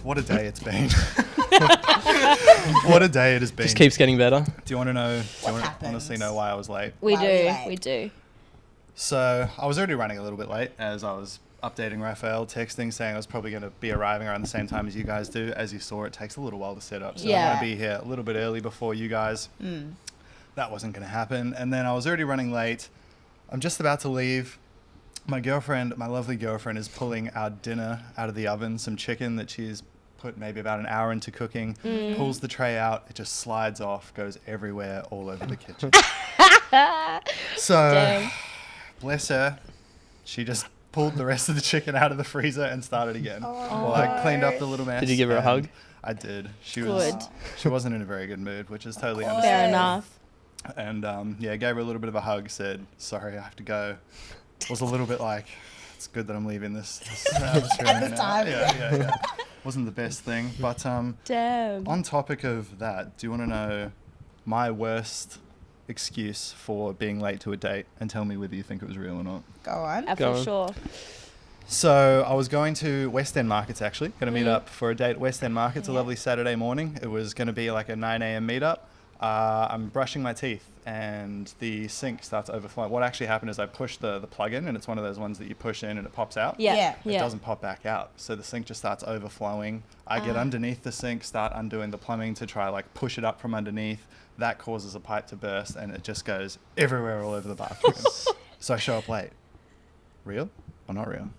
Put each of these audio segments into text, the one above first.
What a day it's been. What a day it has been. Just keeps getting better. Do you want to know? happened? Honestly know why I was late? Why were you late? We do. So I was already running a little bit late as I was updating Raphael, texting, saying I was probably going to be arriving around the same time as you guys do. As you saw, it takes a little while to set up. So Yeah. I want to be here a little bit early before you guys. That wasn't going to happen. And then I was already running late. I'm just about to leave. My girlfriend, my lovely girlfriend, is pulling our dinner out of the oven, some chicken that she's put maybe about an hour into cooking, pulls the tray out, it just slides off, goes everywhere, all over the kitchen. So, Dang. bless her, she just pulled the rest of the chicken out of the freezer and started again. Well, I cleaned up the little mess. Did you give her a and hug? I did. She Good. wasn't in a very good mood, which is totally course. understandable. Fair enough. And yeah, gave her a little bit of a hug, said, sorry, I have to go. Was a little bit like, it's good that I'm leaving this atmosphere At right this now. time. Yeah. Wasn't the best thing. But Damn. on topic of that, do you want to know my worst excuse for being late to a date and tell me whether you think it was real or not? Go on. Go For on. sure. So I was going to West End Markets, actually. Going to meet up for a date at West End Markets, a lovely Saturday morning. It was going to be like a 9 a.m. meetup. I'm brushing my teeth and the sink starts overflowing. What actually happened is I pushed the plug in, and it's one of those ones that you push in and it pops out. Yeah. It doesn't pop back out. So the sink just starts overflowing. I get underneath the sink, start undoing the plumbing to try like push it up from underneath. That causes a pipe to burst and it just goes everywhere all over the bathroom. So I show up late. Real or not real?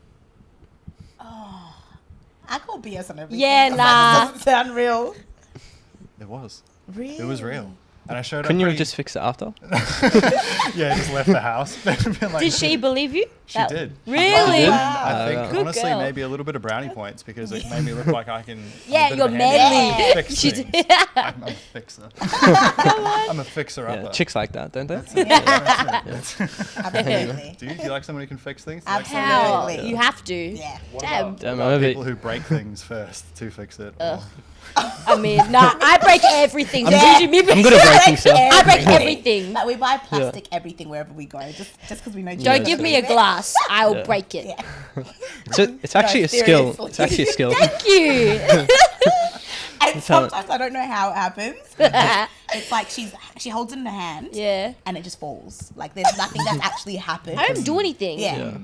I call BS on everything. Yeah, That nah. doesn't sound real. It was. Really? It was real. And I showed Couldn't up you have pretty- just fixed it after? Yeah, I just left the house. Been like- Did she believe you? She That- did. Really? did? I think Good honestly girl. maybe a little bit of brownie points because it made me look like I can. Yeah, I'm a bit you're of a handyman. manly. Fix She things. did. I'm a fixer. I'm a fixer Yeah, upper. chicks like that, don't they? Absolutely. Do you like someone who can fix things? Absolutely. How? Yeah. You have to. Yeah. Damn. Damn, About I'm a people bit- who break things first to fix it. or- I mean, nah, I break everything. I'm Did you I'm good at breaking stuff. I break everything. Like we buy plastic everything wherever we go, just because we know. Don't give me a glass. I will Yeah. break it. Yeah. It's actually a skill. seriously. It's actually a skill. Thank you. And how it- sometimes I don't know how it happens. It's like she holds it in her hand. Yeah. And it just falls. Like there's nothing that's actually happened. I don't do anything. Yeah. Yeah.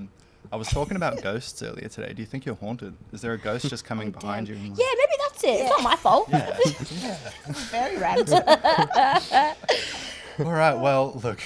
I was talking about ghosts earlier today. Do you think you're haunted? Is there a ghost just coming behind you? and- Yeah, maybe that's it. It's not my fault. Yeah. Very random. All right, well, look,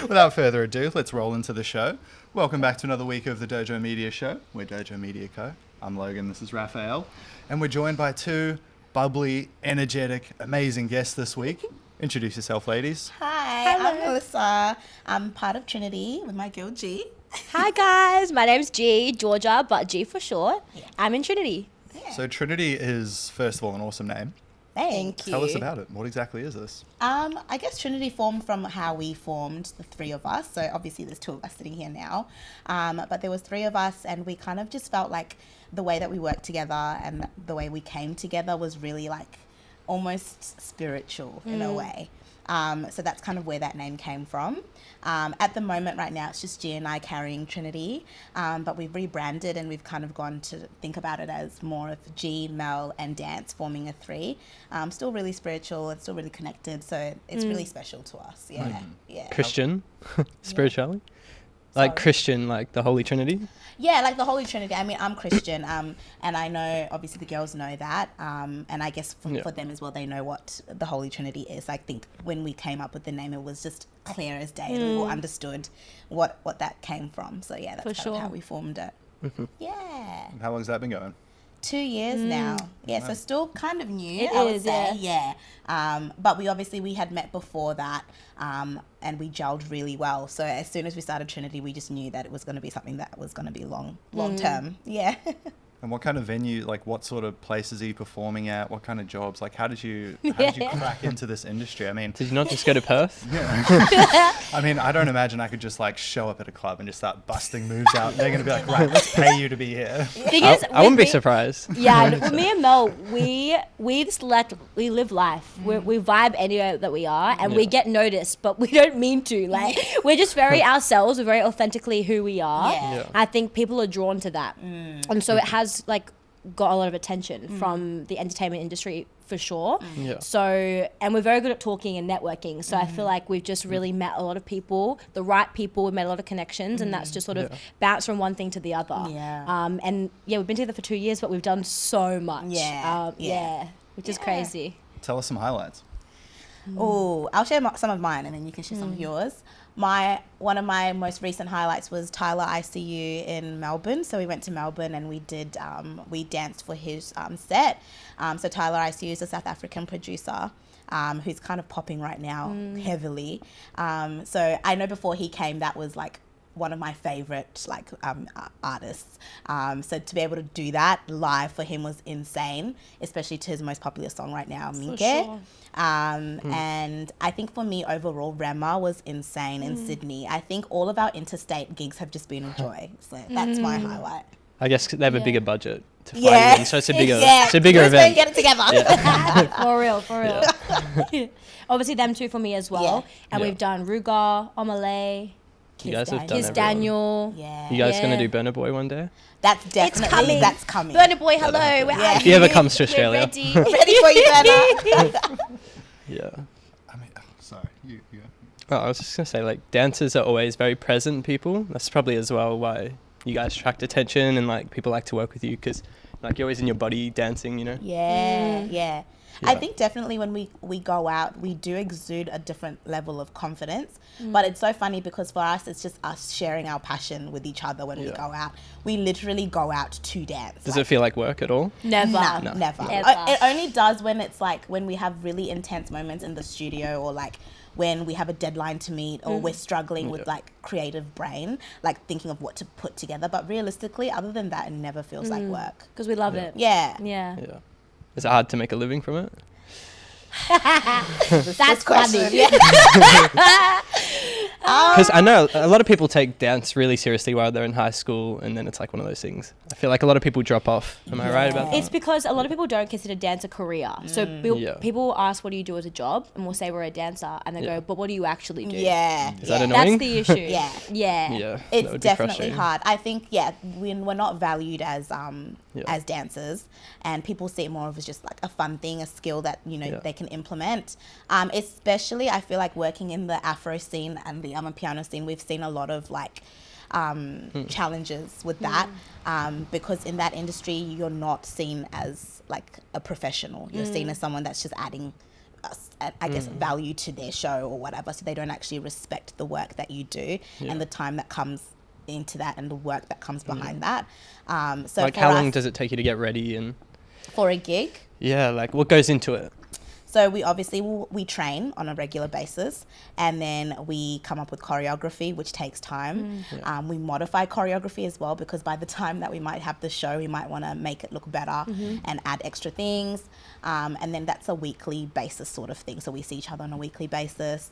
without further ado, let's roll into the show. Welcome back to another week of the Dojo Media Show. We're Dojo Media Co. I'm Logan, this is Raphael, and we're joined by two bubbly, energetic, amazing guests this week. Introduce yourself, ladies. Hi, I'm Melissa. I'm part of Trinity with my girl G. Hi guys, my name's G, Georgia, but G for short. I'm in Trinity. So Trinity is, first of all, an awesome name. Thanks. Tell us about it. What exactly is this? I guess Trinity formed from how we formed, the three of us. So obviously there's two of us sitting here now. But there was three of us and we kind of just felt like the way that we worked together and the way we came together was really like almost spiritual in a way. So that's kind of where that name came from. At the moment right now, it's just G and I carrying Trinity, but we've rebranded and we've kind of gone to think about it as more of G, Mel and Dance forming a three. Still really spiritual, it's still really connected, so it's really special to us. Yeah, yeah. Christian, spirituality, like Sorry. Christian, like the Holy Trinity. Yeah, like the Holy Trinity. I mean, I'm Christian, and I know obviously the girls know that, and I guess for them as well, they know what the Holy Trinity is. I think when we came up with the name, it was just clear as day. We all understood what that came from. So yeah, that's For kind of how sure. we formed it. Yeah, How long has that been going? 2 years now. Yeah, so still kind of new. It I would is, say. Yeah. But we had met before that, and we gelled really well. So as soon as we started Trinity, we just knew that it was going to be something that was going to be long term. Yeah. And what kind of venue, like what sort of places are you performing at? What kind of jobs? Like how did you crack into this industry? I mean, Did you not just go to Perth? I mean, I don't imagine I could just like show up at a club and just start busting moves out. They're going to be like, right, let's pay you to be here. Thing I, is, I wouldn't be with me- surprised. Yeah, with me and Mel, we just we live life. We vibe anywhere that we are, and we get noticed, but we don't mean to. Like we're just very ourselves. We're very authentically who we are. Yeah. Yeah. I think people are drawn to that, and so it has like got a lot of attention from the entertainment industry for sure. Yeah. So, and we're very good at talking and networking. So I feel like we've just really met a lot of people, the right people. We've made a lot of connections, and that's just sort of bounced from one thing to the other. Yeah. And yeah, we've been together for 2 years, but we've done so much. Which is crazy. Tell us some highlights. Oh, I'll share some of mine, and then you can share some of yours. One of my most recent highlights was Tyler ICU in Melbourne. So we went to Melbourne and we did we danced for his set. So Tyler ICU is a South African producer who's kind of popping right now heavily. So I know before he came, that was like one of my favorite artists. So to be able to do that live for him was insane, especially to his most popular song right now, Minke. Sure. And I think for me overall, Rema was insane in Sydney. I think all of our interstate gigs have just been a joy. So that's my highlight. I guess they have a bigger budget to fly you in, so it's a bigger Brisbane, event. get it together. For real. Obviously them two for me as well. And we've done Ruga, Omalay, You guys have done Kiss everyone. Daniel. Yeah. You guys gonna Yeah. do Burner Boy one day? That's definitely coming. Burner Boy, hello. Where are you? If he ever comes to We're Australia. ready. Ready for you, Burner. Yeah. I mean, sorry, you go. Oh, I was just gonna say, like, dancers are always very present people. That's probably as well why you guys attract attention and like people like to work with you, because like you're always in your body dancing, you know. Yeah. I think definitely when we go out, we do exude a different level of confidence. But it's so funny because for us, it's just us sharing our passion with each other when we go out. We literally go out to dance. Does it feel like work at all? Never. No, never. Ever. It only does when it's like when we have really intense moments in the studio, or like when we have a deadline to meet, or we're struggling with like creative brain, like thinking of what to put together. But realistically, other than that, it never feels like work. Because we love it. Yeah. Yeah. Yeah. Is it hard to make a living from it? That's funny. Because I know a lot of people take dance really seriously while they're in high school, and then it's like one of those things. I feel like a lot of people drop off. Am I right about that? It's because a lot of people don't consider dance a career. So people ask, what do you do as a job? And we'll say we're a dancer. And they go, but what do you actually do? Yeah. Is that annoying? That's the issue. Yeah. Yeah. Yeah. that It's would be definitely frustrating. hard. I think, we're not valued as dancers, and people see it more of as just like a fun thing, a skill that, they can implement. Especially, I feel like working in the Afro scene and the piano scene, we've seen a lot of like challenges with that, because in that industry, you're not seen as like a professional. You're seen as someone that's just adding I guess value to their show or whatever, so they don't actually respect the work that you do and the time that comes into that and the work that comes behind that. So Like, how long does it take you to get ready and for a gig? Yeah, like what goes into it? So we obviously we train on a regular basis, and then we come up with choreography, which takes time. We modify choreography as well, because by the time that we might have the show, we might want to make it look better and add extra things. And then that's a weekly basis sort of thing. So we see each other on a weekly basis.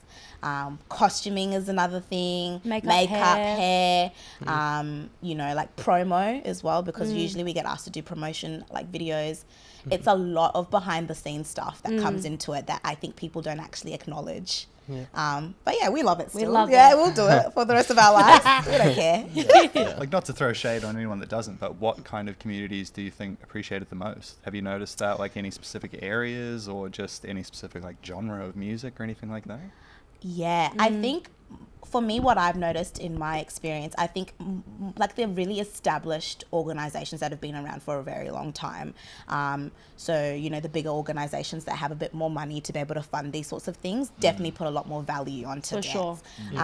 Costuming is another thing. Makeup, hair. Like promo as well, because usually we get asked to do promotion like videos. It's a lot of behind the scenes stuff that comes into it that I think people don't actually acknowledge. But yeah, we love it still. love it. We'll do it for the rest of our lives. We don't care. Like, not to throw shade on anyone that doesn't, but what kind of communities do you think appreciate it the most? Have you noticed that, like, any specific areas or just any specific like genre of music or anything like that? Yeah, I think for me, what I've noticed in my experience, I think like they're really established organizations that have been around for a very long time. So, the bigger organizations that have a bit more money to be able to fund these sorts of things definitely put a lot more value onto dance. sure.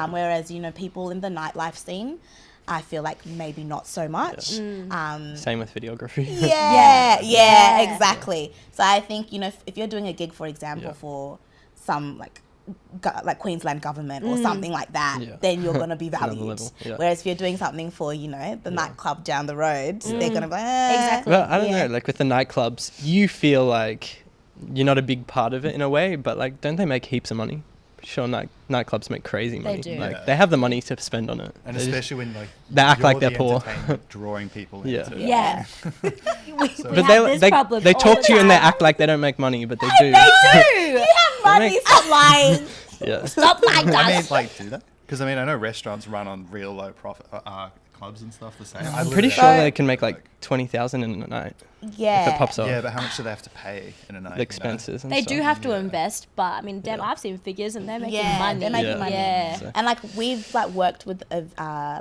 Whereas, people in the nightlife scene, I feel like maybe not so much. Same with videography. Yeah, exactly. So I think, if you're doing a gig, for example, for some like Queensland government or something like that, then you're going to be valued. level, Whereas if you're doing something for, the nightclub down the road, they're going to be Exactly. Well, I don't know, like with the nightclubs, you feel like you're not a big part of it in a way, but like, don't they make heaps of money? Sure, nightclubs make crazy money. do. Like, they have the money to spend on it. And They just- especially when like they act you're like they're the poor. entertainment drawing people Yeah. into it. Yeah. we But have this they problem they all talk the to you and they time. act like they don't make money, but they do. you have money, stop lying. Yeah. Stop like I mean, that. like, do that? Because I know restaurants run on real low profit clubs and stuff the same? I'm pretty sure they can make like 20,000 in a night Yeah. if it pops off. Yeah, but how much do they have to pay in a night? The expenses and They stuff. do have to Yeah. invest, but I mean, damn, Yeah. I've seen figures and they're making Yeah, money. they're making Yeah. money. Yeah. So- And like we've like worked with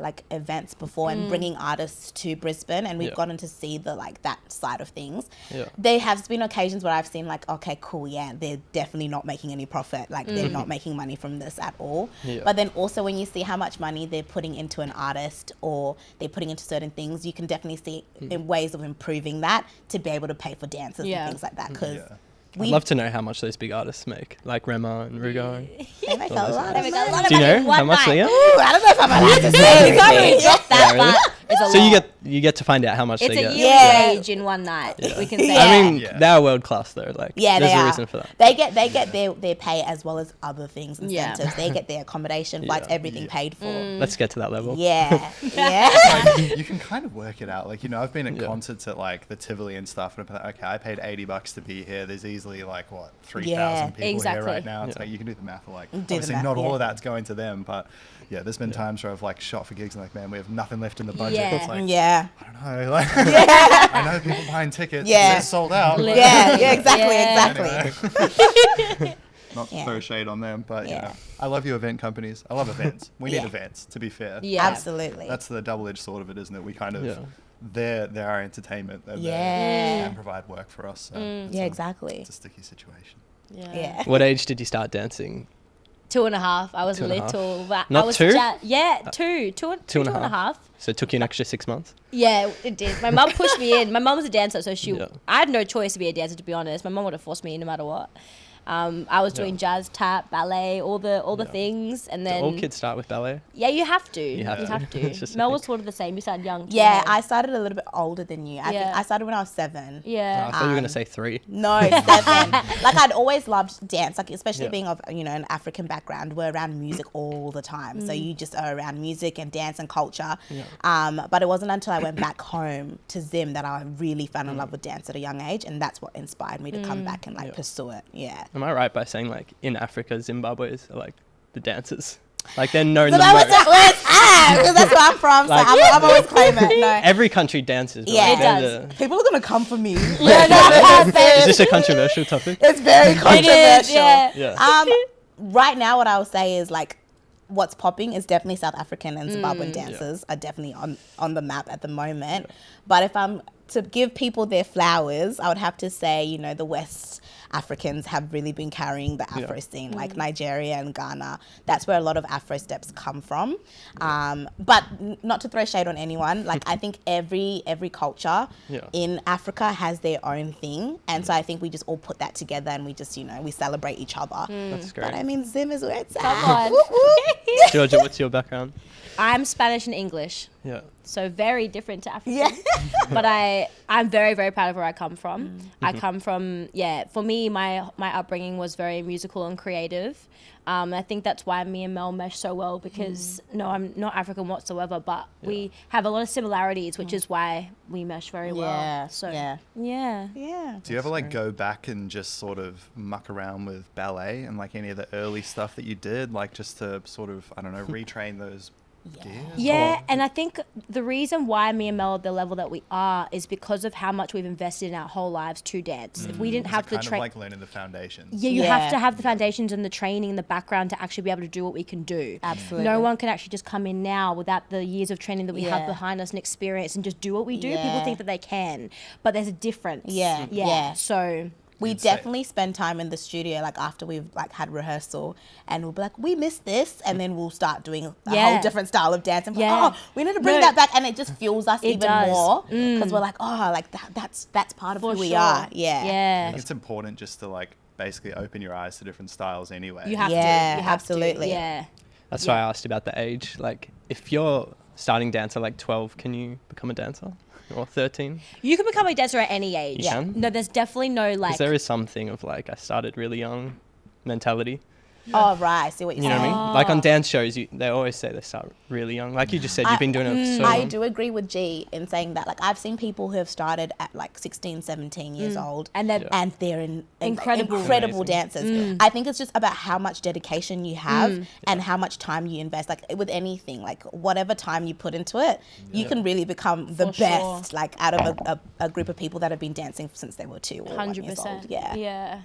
like events before and bringing artists to Brisbane, and we've Yeah. gotten to see the like that side of things. Yeah. There have been occasions where I've seen like, okay, cool, yeah, they're definitely not making any profit. Like they're not making money from this at all. Yeah. But then also when you see how much money they're putting into an artist or they're putting into certain things, you can definitely see in ways of improving that to be able to pay for dancers Yeah. and things like that. Because Yeah. I'd love to know how much those big artists make, like Rema and Rugo. they make a Well, lot They of make money. a lot of Do you money know in one how much night. they get? Ooh, I don't know if I'm allowed to say You can't really anything. drop that, Yeah, really? but it's a So lot. you get to find out how much It's they a get. yearly Yeah. wage in one night. Yeah. We can say. Yeah. I mean, Yeah. they're world class though. Like, Yeah, there's they a are. reason for that. They get their pay as well as other things, Yeah. incentives. They get their accommodation, flights, Yeah. everything paid for. Let's get to that level. Yeah, yeah. Like, you can kind of work it out. Like, you know, I've been at Yeah. concerts at like the Tivoli and stuff, and I'm like, okay, I paid $80 to be here. There's easily like what 3,000 Yeah, people here exactly. right now. It's Yeah. like you can do the math. Like, the obviously math, not all yeah. of that's going to them, but yeah, there's been times where I've like shot for gigs and like, man, we have nothing left in the budget. Yeah. It's like, Yeah, I don't know. Like, I know people buying tickets. Yeah. They're sold out. but- yeah, exactly, Yeah. exactly. Not to Yeah. throw shade on them, but you Yeah. know, I love you event companies. I love events. We need Yeah. events, to be fair. Yeah. Absolutely. That's the double-edged sword of it, isn't it? We kind of, Yeah. they're our entertainment. And they Yeah. can provide work for us. So it's Yeah, a- exactly. It's a sticky situation. Yeah. What age did you start dancing? 2.5. I was 2.5. little. But Not I was two? Yeah, two Two and a and a half. So it took you an extra 6 months. Yeah, it did. My mum pushed me in. My mum's a dancer, so Yeah. I had no choice to be a dancer, to be honest. My mum would have forced me in no matter what. I was doing jazz, tap, ballet, all the Yeah. things, and Do then all kids start with ballet? yeah, you have to. You have You to. have to. It's just a Mel thing. was sort of the same. You started young. Too, Yeah, hey? I started a little bit older than you. I think Yeah. I started when I was 7. Yeah. I thought you were going to say 3. No, 7. Like I'd always loved dance, like especially Yeah. being of an African background. We're around music all the time, so you just are around music and dance and culture. But it wasn't until I went back home to Zim that I really fell in love with dance at a young age, and that's what inspired me to come back and like Yeah. pursue it. Yeah. Am I right by saying like in Africa, Zimbabweans are like the dancers? Like they're known So the that was most. where it's at, because that's where I'm from. So Like- I'm always claiming it. No. Every country dances. But Yeah. like, It they're does. People are gonna come for me. Is this a controversial topic? It's very controversial. It is, yeah. Yeah. Right now, what I would say is like, what's popping is definitely South African and Zimbabwean dancers are definitely on the map at the moment. But if I'm to give people their flowers, I would have to say, the West Africans have really been carrying the Afro scene, like Nigeria and Ghana. That's where a lot of Afro steps come from. But not to throw shade on anyone, like I think every culture Yeah. in Africa has their own thing. And so I think we just all put that together and we just, we celebrate each other. That's great. But I mean, Zim is where it's Come at. on. Whoop, whoop. Georgia, what's your background? I'm Spanish and English, Yeah. so very different to African. Yeah. But I'm very, very proud of where I come from. I come from, for me, my upbringing was very musical and creative. I think that's why me and Mel mesh so well because, no, I'm not African whatsoever, but we have a lot of similarities, which is why we mesh very well. Yeah, So, yeah. yeah. Yeah. Do you ever like go back and just sort of muck around with ballet and like any of the early stuff that you did, like just to sort of, I don't know, retrain those gears? Yeah, and I think the reason why me and Mel are at the level that we are is because of how much we've invested in our whole lives to dance. If we didn't Is have it the kind of like learning the foundations. yeah, you have Yeah. to have the foundations and the training and the background to actually be able to do what we can do. Absolutely. No one can actually just come in now without the years of training that we have Yeah. behind us and experience and just do what we do. People Yeah. think that they can, but there's a difference. Yeah, yeah. So We You'd say- definitely spend time in the studio, like after we've like had rehearsal, and we'll be like, we missed this, and then we'll start doing a Yeah. whole different style of dance, and we're Yeah. like, oh, we need to bring No. that back, and it just fuels us It even does. more because we're like, oh, like that's part of for who we sure. are. I Yeah. think it's important just to like basically open your eyes to different styles anyway. You have Yeah, to. You have absolutely. To. Yeah. That's why I asked about the age. Like, if you're starting dance at like 12, can you become a dancer? Or 13? You can become a dancer at any age. You can? No, there's definitely no like. Because there is something of like, I started really young mentality. Oh, right. I see what you're You know saying. what I mean? Like on dance shows, they always say they start really young. Like you just said, you've been doing it for so I long. do agree with G in saying that. Like, I've seen people who have started at like 16, 17 years old, And they're and they're Incredible. incredible Amazing. dancers. I think it's just about how much dedication you have and how much time you invest. Like with anything, like whatever time you put into it, you can really become the For best. sure. Like out of a group of people that have been dancing since they were 2 or 1 years old. 100%. Yeah. Yeah.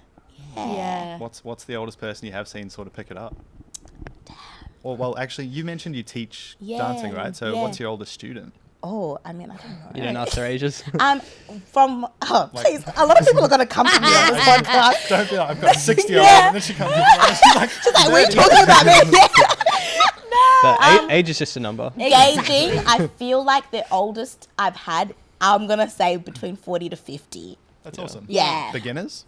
Yeah. What's the oldest person you have seen sort of pick it up? Or well, actually, you mentioned you teach dancing, right? So what's your oldest student? Oh, I mean, I don't know. You didn't ask their ages. Please, a lot of people are going to come to me on this podcast. Don't be like, I've got a 60-year-old, Yeah. and then she comes in and she's like, Like, what are you talking about, man? But age is just a number. Gauging, I feel like the oldest I've had, I'm going to say between 40 to 50. that's awesome. Yeah. Beginners?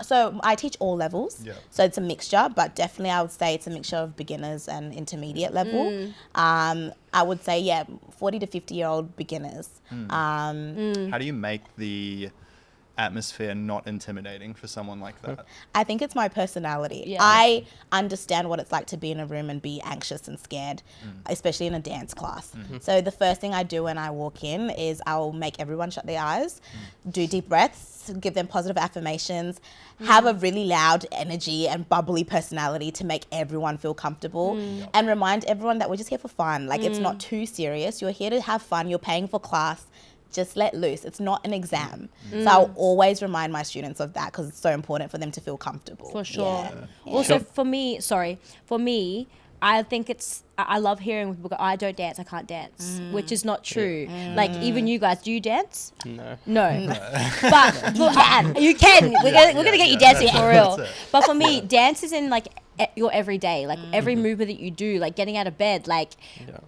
So I teach all levels. Yeah. So it's a mixture, but definitely I would say it's a mixture of beginners and intermediate level. I would say, 40 to 50-year-old beginners. How do you make the atmosphere not intimidating for someone like that? I think it's my personality. Yeah. I understand what it's like to be in a room and be anxious and scared, especially in a dance class. So the first thing I do when I walk in is I'll make everyone shut their eyes, do deep breaths, give them positive affirmations, have a really loud energy and bubbly personality to make everyone feel comfortable, and remind everyone that we're just here for fun. Like, it's not too serious. You're here to have fun. You're paying for class. Just let loose. It's not an exam. So I'll always remind my students of that because it's so important for them to feel comfortable. For sure. Yeah. Also, for me, I think I love hearing when people go, I don't dance, I can't dance, which is not true. Like, even you guys, do you dance? No. No. But you can. We're gonna get you dancing for real. That's it. But for me, dance is in like your everyday, like every movement that you do, like getting out of bed, like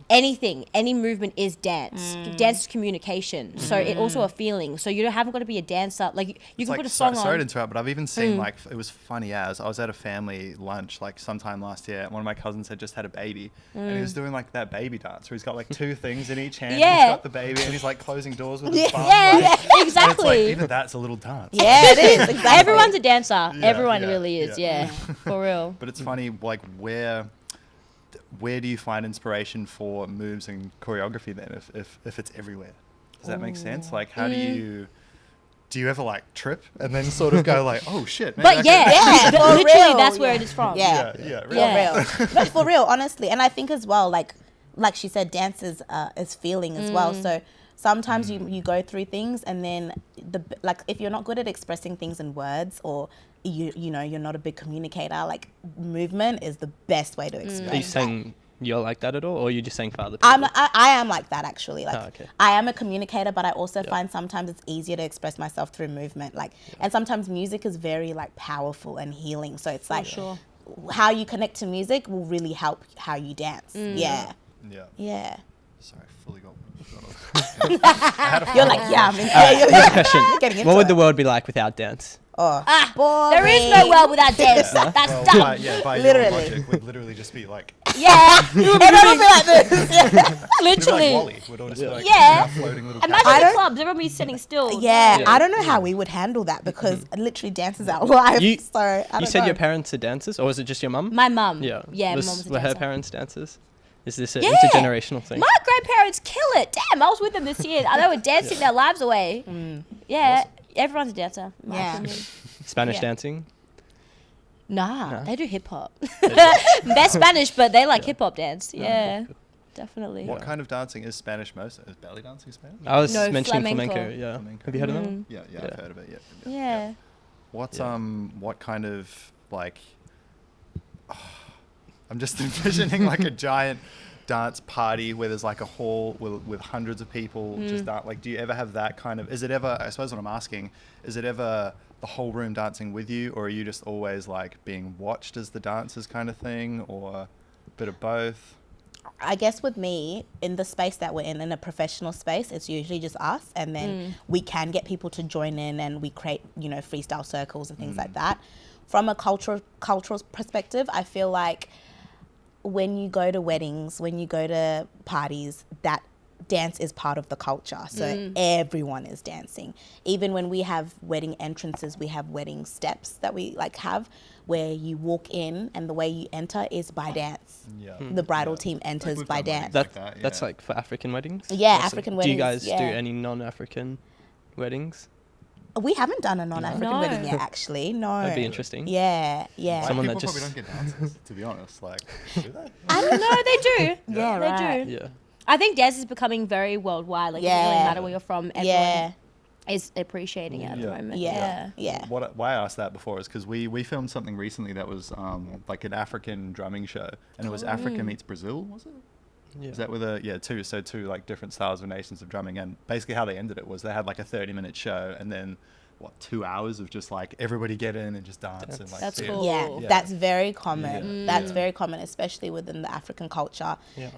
anything, any movement is dance. Dance is communication. So it also a feeling. So you haven't got to be a dancer. Like you can put a song Sorry to on. interrupt, but I've even seen like, it was funny as I was at a family lunch like sometime last year, and one of my cousins had just had a baby, and he was doing like that baby dance where he's got like two things in each hand. Yeah. He's got the baby and he's like closing doors with his bum. Yeah, like, and it's like, exactly. even that's a little dance. Yeah, it is. Exactly. Everyone's a dancer. Yeah, Everyone yeah, really is. yeah. Yeah, for real. But it's funny, like where do you find inspiration for moves and choreography then if it's everywhere? Does that make sense? Like how do you ever like trip and then sort of go like, oh shit, maybe But Yeah, but for literally real, that's where yeah. it is from. Yeah. really. Yeah. For real. No, for real, honestly. And I think as well, like she said, dance is feeling as well. So sometimes you go through things and then if you're not good at expressing things in words, or you know you're not a big communicator, like movement is the best way to express. Are you that. saying you're like that at all, or are you just saying for other people? I am like that actually. Like okay. I am a communicator, but I also find sometimes it's easier to express myself through movement. Like, and sometimes music is very like powerful and healing. So it's like sure. how you connect to music will really help how you dance. Yeah, Yeah. yeah. Sorry, fully got You're like, yeah, I'm in Here's a question. getting into What would it. the world be like without dance? Boring. There is no world without dance. That's dumb. by Literally. your logic, would literally just be like, Yeah, Everyone will be like this. Yeah. it'd be like literally. Wally. Would all just be like Yeah. floating little Imagine I the don't- clubs. Everyone be sitting still. Yeah, I don't know how we would handle that because literally dance is our life. You- So I don't You said know. your parents are dancers, or was it just your mum? My mum. Yeah. Yeah, my mum was a Were her dancer. parents dancers? Is this an Yeah. intergenerational thing? My grandparents kill it. Damn, I was with them this year. They were dancing their lives away. Yeah, everyone's a dancer. in my Yeah. opinion. Spanish Yeah. dancing? Nah, No. they do hip hop. They're Spanish, but they like hip hop dance. Yeah, definitely. What kind of dancing is Spanish most? Is belly dancing Spanish? I was No, mentioning flamenco. flamenco. Yeah. Flamenco. Have you heard of that? Yeah, Yeah. I've heard of it. Yeah. Yeah. What's Yeah. what kind of like? I'm just envisioning like a giant dance party where there's like a hall with hundreds of people just like. Do you ever have that kind of? Is it ever? I suppose what I'm asking is it ever the whole room dancing with you, or are you just always like being watched as the dancers kind of thing, or a bit of both? I guess with me, in the space that we're in a professional space, it's usually just us, and then we can get people to join in, and we create, freestyle circles and things like that. From a cultural perspective, I feel like when you go to weddings, when you go to parties, that dance is part of the culture. So everyone is dancing. Even when we have wedding entrances, we have wedding steps that we like have where you walk in and the way you enter is by dance. Yeah. The bridal team enters we've by done dance. weddings That's like for African weddings? Yeah, That's African Do you weddings, guys yeah. do any non-African weddings? We haven't done a non-African No. wedding yet, actually. No. That'd be interesting. Yeah, yeah. White Someone people that probably just- don't get dances, to be honest. Like, do they? I don't know. They do. Yeah, They right. do. Yeah. I think dance is becoming very worldwide. Like, it doesn't really Yeah. matter where you're from. Everyone Yeah, is appreciating it at the Yeah. moment. yeah, yeah. Why I asked that before is because we filmed something recently that was like an African drumming show, and it was Africa meets Brazil, was it? Yeah. Is that with two like different styles of nations of drumming, and basically how they ended it was they had like a 30-minute show, and then 2 hours of just like everybody get in and just dance and like That's see it. cool. Yeah, Yeah. that's very common. Yeah. That's Yeah. very common, especially within the African culture. Yeah.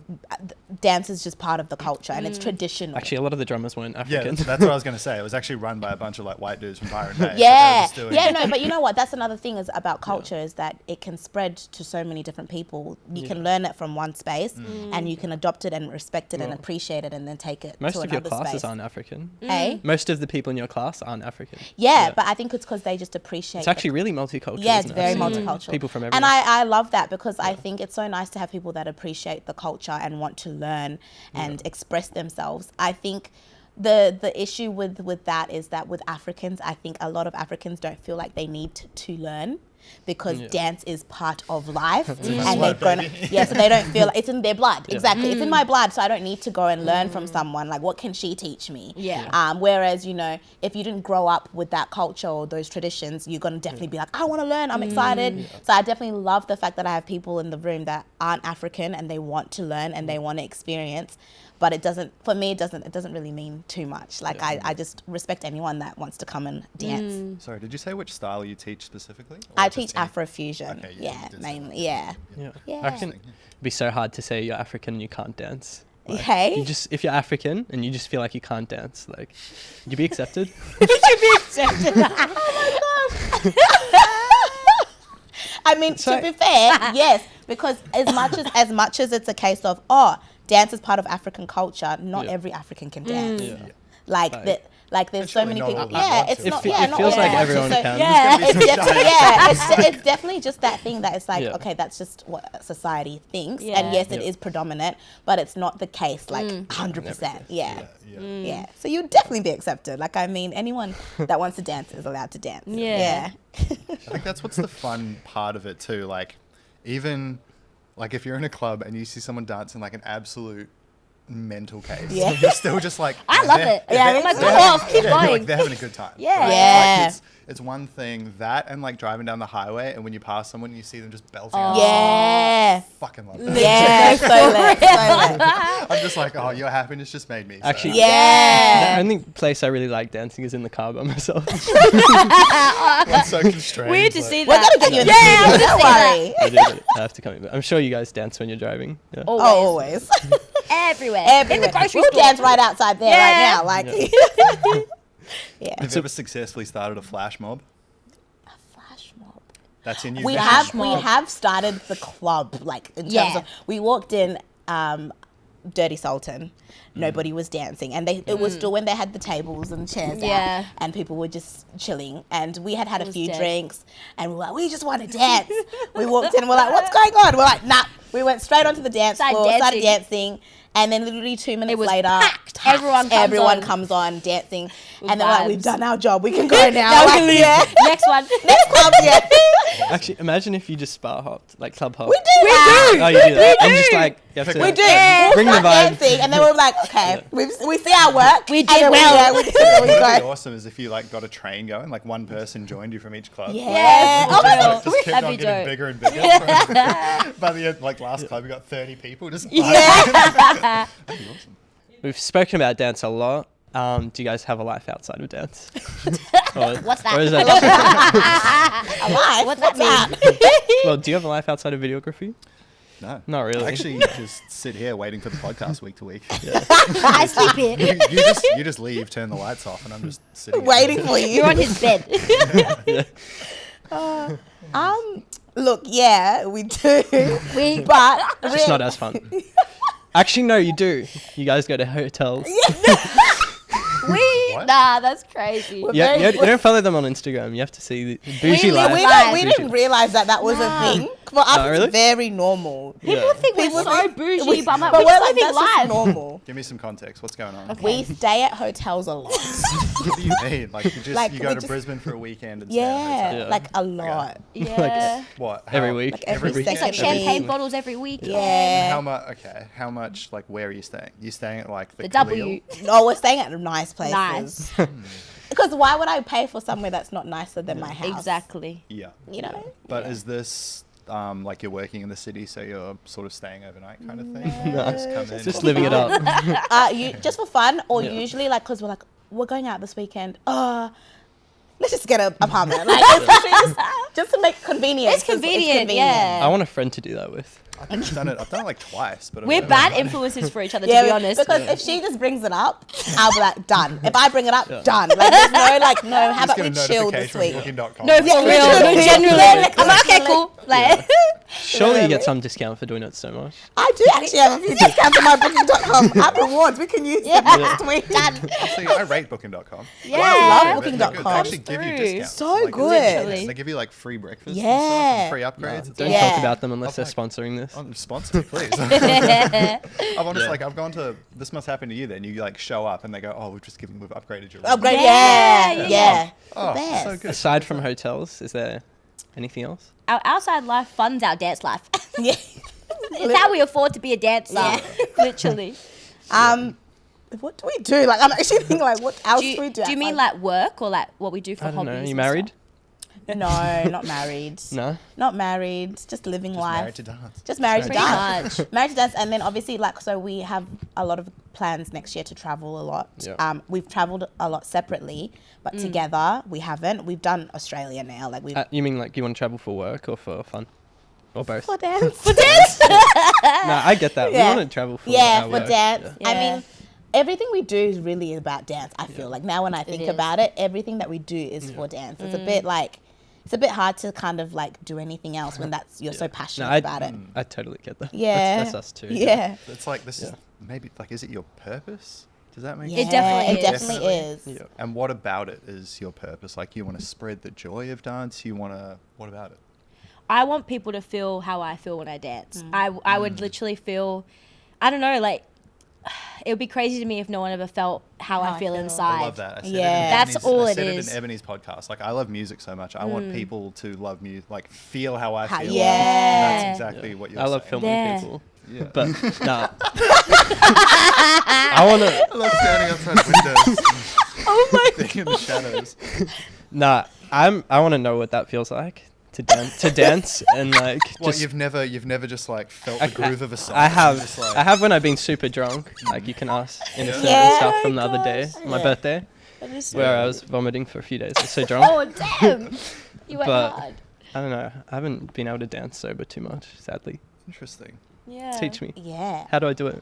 Dance is just part of the culture, and it's traditional. Actually, a lot of the drummers weren't Yeah, African. that's what I was gonna say. It was actually run by a bunch of like white dudes from Byron Bay. so they were Yeah, just doing- yeah, no, but you know what? That's another thing is about culture is that it can spread to so many different people. You can learn it from one space, and you can adopt it and respect it and Well, appreciate it, and then take it Most to of your another classes space. aren't African. Hey, Most of the people in your class aren't African. yeah, but I think it's because they just appreciate. It's actually really multicultural. Yeah, it's isn't it? very I've seen, like, multicultural. People from And everywhere. I love that because I think it's so nice to have people that appreciate the culture and want to learn and express themselves. I think the issue with that is that with Africans, I think a lot of Africans don't feel like they need to learn because dance is part of life and they've blood, grown up. baby. Yeah, so they don't feel like it's in their blood. Exactly. It's in my blood, so I don't need to go and learn from someone. Like, what can she teach me? Yeah. Whereas, you know, if you didn't grow up with that culture or those traditions, you're going to definitely be like, I want to learn. I'm excited. So I definitely love the fact that I have people in the room that aren't African and they want to learn and they want to experience. But it doesn't, for me, it doesn't really mean too much. Like, I just respect anyone that wants to come and dance. Sorry, did you say which style you teach specifically? Or I just teach any- Afrofusion. Okay, yeah, you Yeah, did say mainly. Yeah. Yeah. Yeah. I reckon it'd be so hard to say you're African and you can't dance. Like, Hey? You just, if you're African and you just feel like you can't dance, like, would you be accepted? I mean, So- to be fair, yes, because as much as it's a case of dance is part of African culture, not Yeah. every African can dance. Yeah. Like Like- that. Like there's so surely many not people. all of us Yeah, want it's to. not. It Yeah, fe- not it feels all like want to. everyone So, can. Yeah, There's it's gonna be some definitely, yeah, it's definitely just that thing that it's like, Yeah. okay, that's just what society thinks, Yeah. and yes, it Yeah. is predominant, but it's not the case, like 100%. Yeah. Yeah. Yeah, so you'd definitely be accepted. Like, I mean, anyone that wants to dance is allowed to dance. Yeah. I think that's what's the fun part of it too. Like, even like if you're in a club and you see someone dancing like an absolute mental case, Yeah. you're still just like, I love they're- it. Yeah, I'm like, it's- go yeah. off, keep yeah, you're going. like, they're having a good time. Yeah. Right? Yeah. Like, it's one thing that and like driving down the highway and when you pass someone and you see them just belting out. Yeah. Fucking love that. Yeah, so lit, so lit. I'm just like, oh, your happiness just made me. so- Actually, Yeah. the only place I really like dancing is in the car by myself. I'm so constrained. Weird to like- see We're that. gonna get you in the Yeah, studio, don't worry. I do. I have to come in. I'm sure you guys dance when you're driving. Yeah. Oh, always. Everywhere. Everywhere. In the grocery We'll store. dance right outside there Yeah. right now. Like, yeah. Have you ever successfully started a flash mob? Flash mob. That's in you. We Flash have started the club, like in terms Yeah. of we walked in Dirty Sultan. Nobody was dancing, and it was still when they had the tables and chairs Yeah. out, and people were just chilling. And we had a was few dead. drinks, and we're like, we just want to dance. We walked in, and we're like, what's going on? We're like, nah. We went straight onto the dance Started floor, started dancing. dancing, and then literally 2 minutes was later, packed. Everyone comes on dancing, With and they're like, vibes. we've done our job. We can go now. Now we Like, can leave. yeah. Next one. Next club, yeah. Actually, imagine if you just bar hopped, like club hop. We do that. Oh, you do that. And just like, you have to We do. bring the We'll start vibe. dancing, and then we're like, okay, we see our work. We and did then well. Yeah, we did it. We What'd be go. awesome is if you like got a train going, like one person joined you from each club. Yeah. Oh my God. Just kept That'd on be getting dope. bigger and bigger. By the end, like last club, we got 30 people. Just Yeah. That'd be awesome. We've spoken about dance a lot. Do you guys have a life outside of dance? What's that? Or is that just, Alive. What's that mean? well, do you have a life outside of videography? No, Not really. I actually just sit here waiting for the podcast week to week. I sleep here. You just leave, turn the lights off, and I'm just sitting here. Waiting for you. You're on his bed. Look, yeah, we do. We But It's just not as fun. Actually, no, you do. You guys go to hotels. What? Nah, that's crazy. Yeah, you don't follow them on Instagram. You have to see the bougie life. We didn't realize that was a thing. For us, Oh, really? it's very normal. People think we're People so think- bougie, but I'm like, But we're we're just like, living that's just life. normal. Give me some context. What's going on? Okay. We stay at hotels a lot. What do you mean? Like you Like, go we to just- Brisbane for a weekend and stay at a Yeah, hotel? Yeah. like a lot. Yeah. What? Every How- week. Like every Every second It's like weekend? champagne week. bottles every week. Yeah. How much? Okay. How much? Like, where are you staying? You staying at like the The Khalil? W. No, we're staying at nice places. Nice. Because why would I pay for somewhere that's not nicer than my house? Exactly. Yeah. You know? But is this like you're working in the city, so you're sort of staying overnight kind of thing? No. Just come in. Just living it up. Just for fun, or Yeah. usually like because we're like we're going out this weekend. Let's just get an apartment, like it's just to make convenient. It's convenient, yeah. I want a friend to do that with. I've done it like twice, but I've We're never- bad influences for each other, Yeah, to be honest. because if she just brings it up, I'll be like, done. If I bring it up, done. Like, there's no, how Just about we get a chill this notification week? from Booking.com. No, for real. No, literally. genuinely. Yeah, I'm like, okay, cool. Like, Surely you get some discount for doing it so much. I do actually have a few discounts on my Booking.com. App rewards, we can use them next week. Done. See, I rate Booking.com. yeah. I love They Booking.com. actually give you True. discounts. So Like, good. Literally. They give you like free breakfast and Yeah. stuff and free upgrades. It's Don't Yeah. talk about them unless they're like- sponsoring this. Oh, sponsor me, please. I've honestly, Yeah. like, I've gone to, this must happen to you then. You like show up and they go, oh, we've upgraded your room. Upgrade, Yeah, yeah. yeah. Oh, Best. so good. Aside from hotels, is there anything else? Our outside life funds our dance life. Yeah. It's how we afford to be a dancer. Yeah. Literally. What do we do? Like, I'm actually thinking, like, what else Do do we do? you mean like work or like what we do for I don't hobbies? know. You and married? stuff? No, not married. No. Not married. Just living Just life. married to dance. Just married to Pretty dance. much. Married to dance, and then obviously, like, so we have a lot of plans next year to travel a lot. Yeah. We've traveled a lot separately, but together we haven't. We've done Australia now, like we've You mean like you want to travel for work or for fun? Or both? for dance. For dance? No, I get that. Yeah. We want to travel for Yeah, our for work. dance. Yeah. I Yeah. mean, everything we do is really about dance. I feel like now when I think is. about it, everything that we do is for dance. It's a bit like. It's a bit hard to kind of like do anything else when you're so passionate No, about it. I totally get that. Yeah. That's us too. Yeah. It's like, this is maybe, like, is it your purpose? Does that make Yeah, It definitely it is. definitely is. Yeah. And what about it is your purpose? Like, you want to spread the joy of dance? You want to, what about it? I want people to feel how I feel when I dance. I would literally feel, I don't know, like, it would be crazy to me if no one ever felt how I feel inside. I love that. I said Yeah. it in That's Ebony's, all I it said is. it in Ebony's podcast. Like, I love music so much. I want people to love music, like, feel how I feel. Yeah. And that's exactly what you're I love saying. filming Yeah. people. Yeah. But nah. I want to. I love standing outside windows. Oh my Being in the shadows. Nah, I want to know what that feels like to dance and like Well, just. you've never just like felt the groove of a song. I have. Just, like, I have when I've been super drunk. Like you can ask Innocent Yeah. and stuff from the other day, my Yeah. birthday, where I was vomiting for a few days. I was so drunk. Oh, damn. You went But- hard. I don't know. I haven't been able to dance sober too much, sadly. Interesting. Yeah. Teach me. Yeah. How do I do it?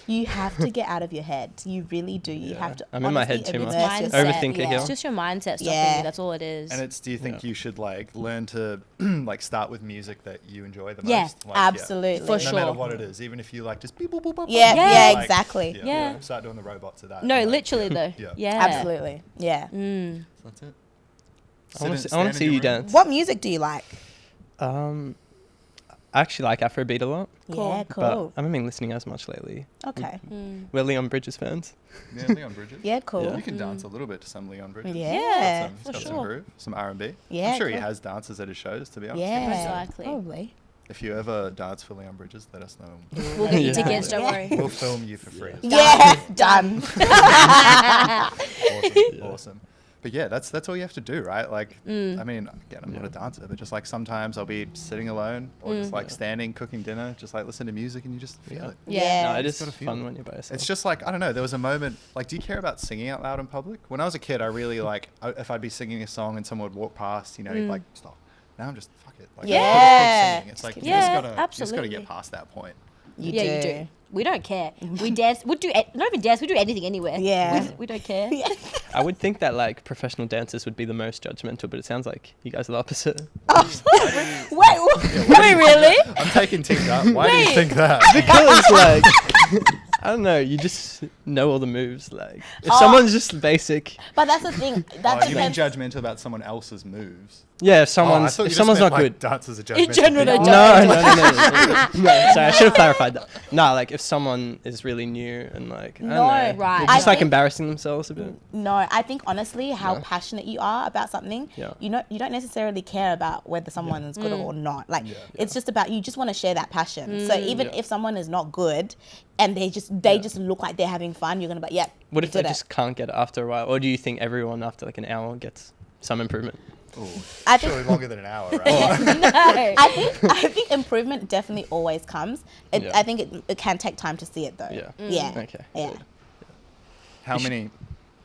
You have to get out of your head. You really do. You Yeah. have to. I'm in my honestly head too much. immerse Mindset. yourself. Overthinker Yeah. here. It's just your mindset stopping Yeah. you. That's all it is. And it's, do you think Yeah. you should like learn to like start with music that you enjoy the Yeah, most? Like, Absolutely. For No sure. matter what it is, even if you like just beep, boop, boop, boop, Yeah, boop, yeah, like, exactly. Yeah. Start doing the robots of that. No, like, literally though. Yeah. Yeah. Absolutely. Yeah. That's it. I want to see you dance. What music do you like? I actually like Afrobeat a lot, Yeah, but cool. I haven't been listening as much lately. Okay. We're Leon Bridges fans. Yeah, Leon Bridges. Yeah, cool. You can dance a little bit to some Leon Bridges. Yeah. He's got some sure. groove, some R&B. Yeah, I'm sure he cool. has dances at his shows, to be honest. Yeah. Most likely. Probably. If you ever dance for Leon Bridges, let us know. We'll get you Yeah. tickets, don't worry. We'll film you for free. Yeah. Done. Awesome. Awesome. But yeah, that's all you have to do, right? Like, I mean, again, I'm not a dancer, but just like sometimes I'll be sitting alone or just like standing, cooking dinner, just like listen to music and you just feel it. Yeah. No, it is gotta feel fun it. when you're by yourself. It's just like, I don't know, there was a moment, like, do you care about singing out loud in public? When I was a kid, I really like, if I'd be singing a song and someone would walk past, you know, like, stop. Now I'm just, fuck it. Like, Yeah. singing. It's like, Yeah, you just gotta absolutely. get past that point. You Yeah, do. you do. We don't care. We dance. We do not even dance. We do anything anywhere. Yeah. We don't care. I would think that like professional dancers would be the most judgmental, but it sounds like you guys are the opposite. Wait. Wait, really? I'm taking teams up. Why do you Wait. think that? Because like I don't know. You just know all the moves. Like if someone's just basic. But that's the thing. That You mean depends. judgmental about someone else's moves? Yeah, if I someone's thought you if just someone's meant, not like, good. dancers are judgmental. general, people. No. Sorry, I should have clarified that. No, like if someone is really new and like I don't No, know, right. they're I just like think- embarrassing themselves a bit. No, I think honestly, how passionate you are about something, Yeah. you don't necessarily care about whether someone is good or not. Like, Yeah. it's just about you just want to share that passion. So even Yeah. if someone is not good, and they just look like they're having fun, you're gonna be like, yep. What if you they did it. just can't get it after a while? Or do you think everyone after like an hour gets some improvement? Ooh, I think- surely longer than an hour, right? No. I think improvement definitely always comes. Yeah. I think it can take time to see it though. Yeah. Yeah. Okay. Yeah. How many?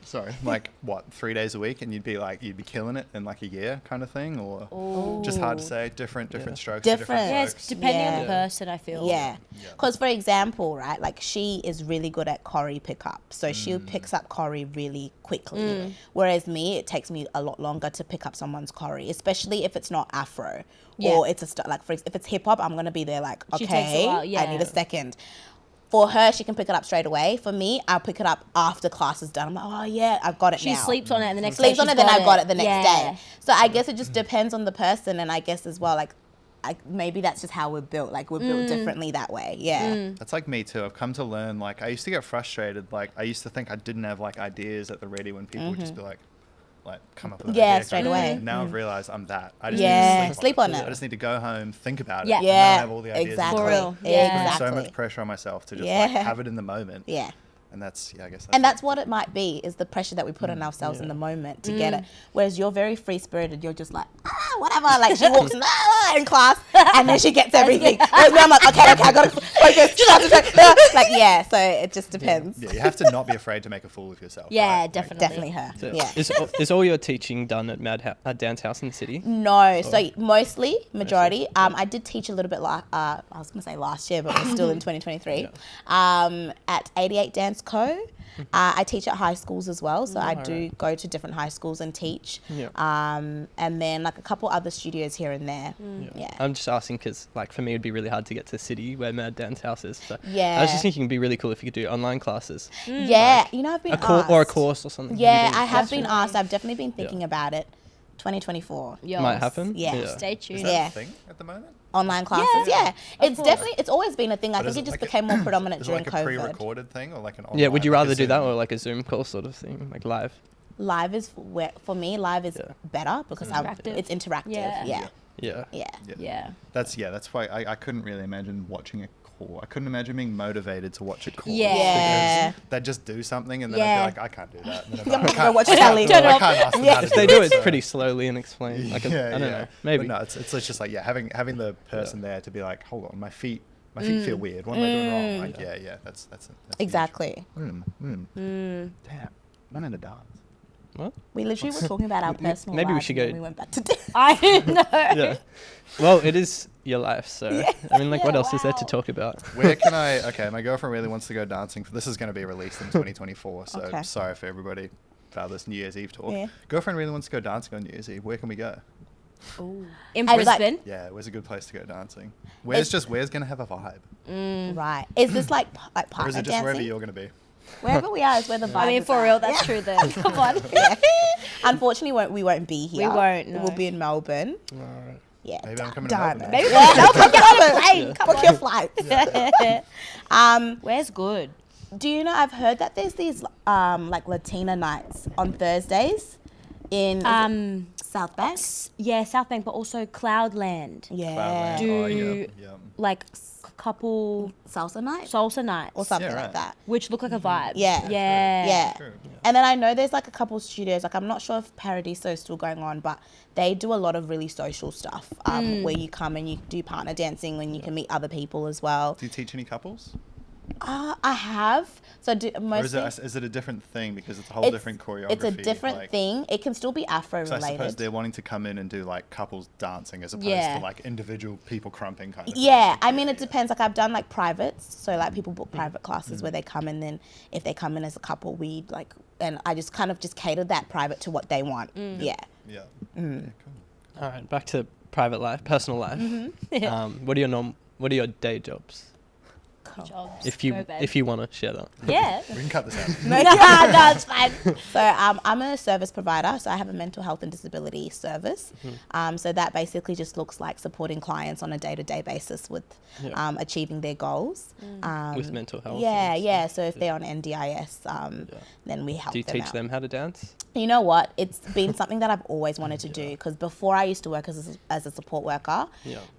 Sorry, like what? 3 days a week, and you'd be killing it in like a year, kind of thing, or just hard to say. Different strokes. For Different. different Yeah, it's folks. depending on Yeah. the person, I feel. Yeah. Yeah. Because, for example, right, like she is really good at choreo pickup. So she picks up choreo really quickly. Whereas me, it takes me a lot longer to pick up someone's choreo, especially if it's not Afro. Yeah. Or it's if it's hip hop, I'm going to be there like, She takes a okay, while, I yeah. need a second. For her, she can pick it up straight away. For me, I'll pick it up after class is done. I'm like, oh yeah, I've got it She now. sleeps on it and the next day Sleeps on she's it, then I've got it the next Yeah. day. So I guess it just depends on the person, and I guess as well, like, maybe that's just how we're built. Like we're built differently that way. Yeah. That's like me too. I've come to learn. Like I used to get frustrated. Like I used to think I didn't have like ideas at the ready when people would just be like come up with an Yeah, idea straight kind of away. thing. Now I've realized I'm that. I just Yeah, need to sleep on I it. just need to go home, think about Yeah. it. Yeah, and then I have all the ideas. in exactly. my For head. real. Yeah, Yeah. Put so exactly. much pressure on myself to just Yeah. like have it in the moment. Yeah. And that's I guess. And that's what it might be, is the pressure that we put on ourselves in the moment to get it. Whereas you're very free spirited, you're just like, whatever. Like she walks in class and then she gets everything. Whereas me, I'm like, okay, I gotta focus. Like, yeah, so it just depends. Yeah, you have to not be afraid to make a fool of yourself. Yeah, right? Like, definitely. Definitely her. So Yeah. Is all your teaching done at Dance House in the city? No, so mostly, majority. I did teach a little bit, I was going to say last year, but we're still in 2023, at 88 Dance Co. I teach at high schools as well, so I do go to different high schools and teach. Yeah. And then like a couple other studios here and there. Yeah. I'm just asking because, like, for me, it'd be really hard to get to the city where Mad Dance House is. So I was Yeah. just thinking it'd be really cool if you could do online classes, Yeah, you know, I've been asked. or a course or something. Yeah, You do- I have That's been really asked. I've definitely been thinking about it. 2024. Yours. Might happen. Yeah. Stay Is tuned. that Yeah. a thing at the moment? Online classes, yeah. It's course. definitely, it's always been a thing. I But think is it just like became more predominant Is it during like a COVID. pre-recorded thing or like an online? Yeah, would you like a rather do that Zoom? or like a Zoom call sort of thing, like live? Live is, for me, live is Yeah. better because Interactive. it's interactive. Yeah. Yeah. Yeah. Yeah. Yeah. That's why I couldn't really imagine watching a call. I couldn't imagine being motivated to watch a call. Yeah. Because they'd just do something and then Yeah. I'd be like, I can't do that. And then I'm I'd not be gonna like, watch telly. Turn I off. can't ask them Yeah. how to If they do it so- pretty slowly and explain, like, I don't know, maybe. But no, it's just like having the person there to be like, hold on, my feet feel weird. What am I doing wrong? Like, yeah, that's huge. Exactly. Damn, man in a dance. What? We literally were talking about our personal maybe we lives should and go- then we went back to dance. I know. Yeah. Well, it is your life, so I mean, like, what Yeah, else is there to wow. talk about? Where can I? Okay, my girlfriend really wants to go dancing. This is going to be released in 2024, so Okay. sorry for everybody about this New Year's Eve talk. Yeah. Girlfriend really wants to go dancing on New Year's Eve. Where can we go? In I was like- Brisbane. Yeah, where's a good place to go dancing? Where's going to have a vibe? Right. Is this like Or partner is it just wherever dancing? you're going to be? Wherever we are is where the vibe I mean, is for at. real, that's true then. Come on. Yeah. Unfortunately, we won't be here. won't, no. We'll be in Melbourne. Alright. Yeah. Maybe I'm coming done. to Melbourne. Maybe then. no, book it on a plane. Book your flights. Where's good? Do you know? I've heard that there's these like Latina nights on Thursdays in South Bank. Yeah, South Bank, but also Cloudland. Yeah. Cloudland. Do- Oh, yeah. Like couple Salsa night salsa nights, or something Yeah, like right. that. which look like a vibe. Yeah. Yeah. True. And then I know there's like a couple studios, like I'm not sure if Paradiso is still going on, but they do a lot of really social stuff where you come and you do partner dancing when you can meet other people as well. Do you teach any couples? I have. So do Or mostly. is it a different thing because it's a whole different choreography? It's a different like, thing. It can still be Afro So I suppose related. they're wanting to come in and do like couples dancing as opposed Yeah. to like individual people crumping kind of Yeah, thing. I mean, it depends. Like, I've done like privates, so like people book private classes where they come, and then if they come in as a couple, we like, and I just kind of just cater that private to what they want. Yeah. Yeah. Yeah, cool. All right, back to private life, personal life. Mm-hmm. What are your day jobs? jobs. If you Go, babe. if you want to share that. Yeah. We can cut this out. No, it's fine. So I'm a service provider, so I have a mental health and disability service. So that basically just looks like supporting clients on a day-to-day basis with achieving their goals. With mental health. Yeah, and yeah. stuff. So if they're on NDIS, then we help Do you them teach out. them how to dance? You know what? It's been something that I've always wanted to do, because before I used to work as a support worker,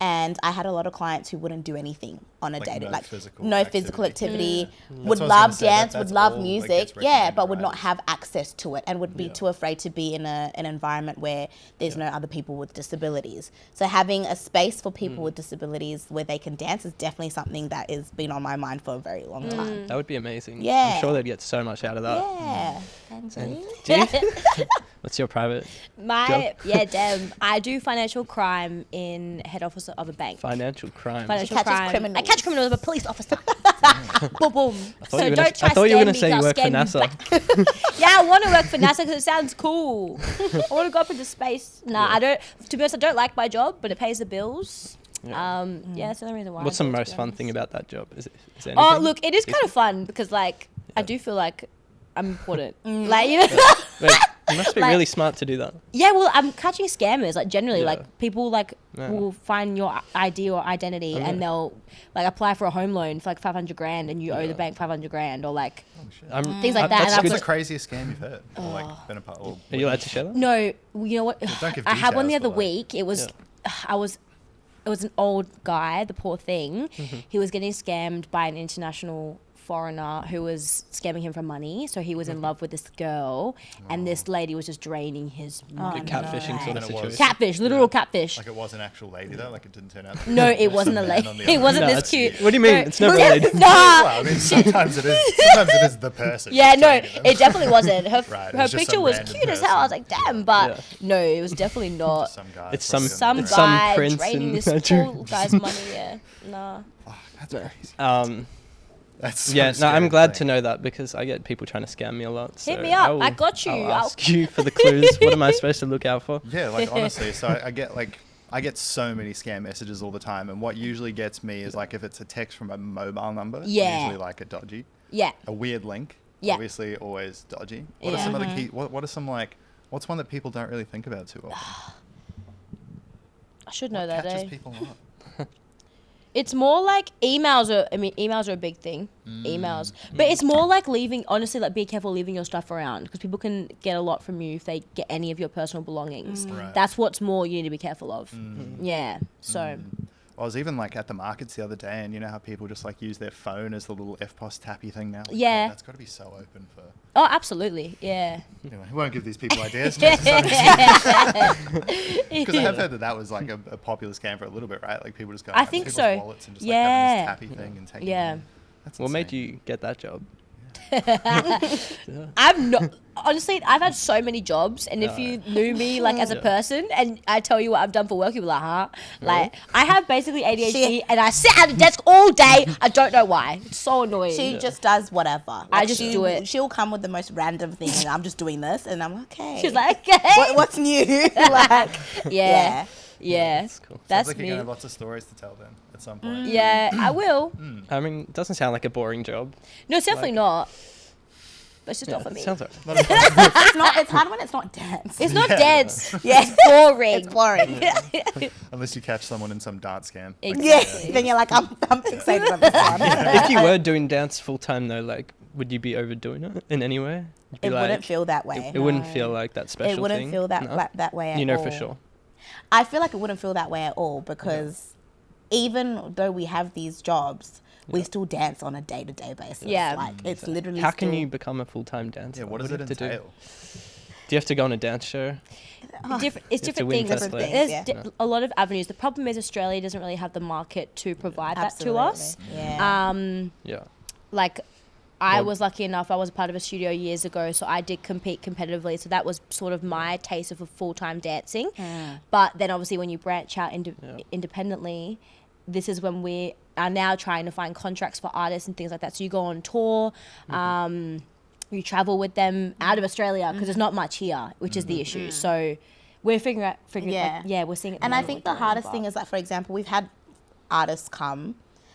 and I had a lot of clients who wouldn't do anything on a Like day to no like physical no physical activity, That's would what I was love gonna say, dance, that's would love all that music, gets yeah, recommended, but would right? not have access to it and would be too afraid to be in an environment where there's no other people with disabilities. So having a space for people with disabilities where they can dance is definitely something that has been on my mind for a very long time. That would be amazing. Yeah. I'm sure they'd get so much out of that. Yeah. Thank And you. do you? What's your private I do financial crime in head office of a bank. financial crime? Financial catches crime. criminals. I catch criminals. I'm a police officer. Boom, boom. I thought you were gonna say you work for NASA. Yeah, I want to work for NASA because it sounds cool. I want to go up into space. Nah, I don't. To be honest, I don't like my job, but it pays the bills. Yeah. That's the only reason why. What's I the do it, to most be fun honest. thing about that job? Is there Oh, anything? look, it is kind of fun because, like, I do feel like I'm important. Like, you know. Wait, you must be like- really smart to do that. Yeah, well, I'm catching scammers. Like, generally, Yeah. like, people, like, Yeah. will find your ID or identity and they'll, like, apply for a home loan for, like, 500 grand and you owe the bank 500 grand or, like, things like that. That's And I've good. What's got- the craziest scam you've heard? Or like been a part? Or Are you allowed to share that? No, you know what? don't give I had one the details, other but, like- week. It was, it was an old guy, the poor thing. He was getting scammed by an international foreigner who was scamming him for money. So he was in love with this girl, and this lady was just draining his money. Catfishing sort of And it was- situation. Catfish, literal catfish. Like it was an actual lady though. Like it didn't turn out. To be No, just it wasn't a man lady. on the It other wasn't end. No, this it's- cute. what do you mean? It's never a lady. Nah. Well, I mean, sometimes it is. Sometimes it is the person. Yeah, just no, draining them. it definitely wasn't. Her, Right, it her was just picture some was random cute as hell. I was person. like, damn, but Yeah. no, it was definitely not. Some guy. It's probably some- on the Some internet. guy prince draining in this Nigeria. poor guy's money. Yeah, nah. Oh, that's crazy. That's so Yeah, no, scary I'm glad think. to know that because I get people trying to scam me a lot. So Hit me up. will- I got you. I'll I'll- ask you for the clues. What am I supposed to look out for? Yeah, like honestly, so I get so many scam messages all the time, and what usually gets me is like if it's a text from a mobile number, Yeah. usually like a dodgy, Yeah. a weird link, Yeah. obviously always dodgy. What are Yeah. some other key? What are some like? What's one that people don't really think about too often? I should know that. Catches Eh? people up. It's more like emails are a big thing. Emails. But it's more like honestly, like be careful leaving your stuff around because people can get a lot from you if they get any of your personal belongings. Right. That's what's more you need to be careful of. Yeah. So, I was even like at the markets the other day, and you know how people just like use their phone as the little FPOS tappy thing now. Like, Yeah. that's got to be so open for. oh, absolutely. Yeah. Anyway, we won't give these people ideas. Because I have heard that was like a popular scam for a little bit, right? Like people just go I into think people's so. wallets and just like having Yeah. this tappy thing and taking. Yeah. money. That's What made insane. you get that job? I've not honestly. I've had so many jobs, and if you knew me like as a person, and I tell you what I've done for work, you'd be like, huh? Like I have basically ADHD, and I sit at a desk all day. I don't know why. It's so annoying. She just does whatever. I just do it. She'll come with the most random thing, and I'm just doing this, and I'm okay. She's like, okay. what's new? Like, Yeah. Yeah. That's cool. That's Sounds like me. you're gonna have lots of stories to tell then at some point. Yeah, I will. I mean, it doesn't sound like a boring job. No, it's definitely not. But it's just Yeah, not for me. sounds alright. it's not. It's hard when it's not dance. It's not dead. yeah, It's boring. it's boring. Unless you catch someone in some dance scam. Exactly. Yeah, then you're like, I'm fixated on this one. If you were doing dance full time though, like, would you be overdoing it in any way? You'd be It wouldn't feel that way. It wouldn't feel like that special It wouldn't thing? feel that No? that way at all. You know for sure. I feel like it wouldn't feel that way at all because even though we have these jobs, we still dance on a day-to-day basis. Yeah. Like it's literally. How can still- you become a full time dancer? Yeah, what does do it you have to do? entail? Do you have to go on a dance show? It's You have to different win things. first Different place. things, There's yeah. a lot of avenues. The problem is Australia doesn't really have the market to provide that to us. Yeah. Yeah. Like I Well- was lucky enough, I was a part of a studio years ago, so I did compete competitively. So that was sort of my taste of a full-time dancing. But then obviously when you branch out independently, this is when we are now trying to find contracts for artists and things like that. So you go on tour, you travel with them out of Australia because there's not much here, which is the issue. So we're figuring Yeah. like, yeah, we're seeing it. And I think the hardest thing is that, for example, we've had artists come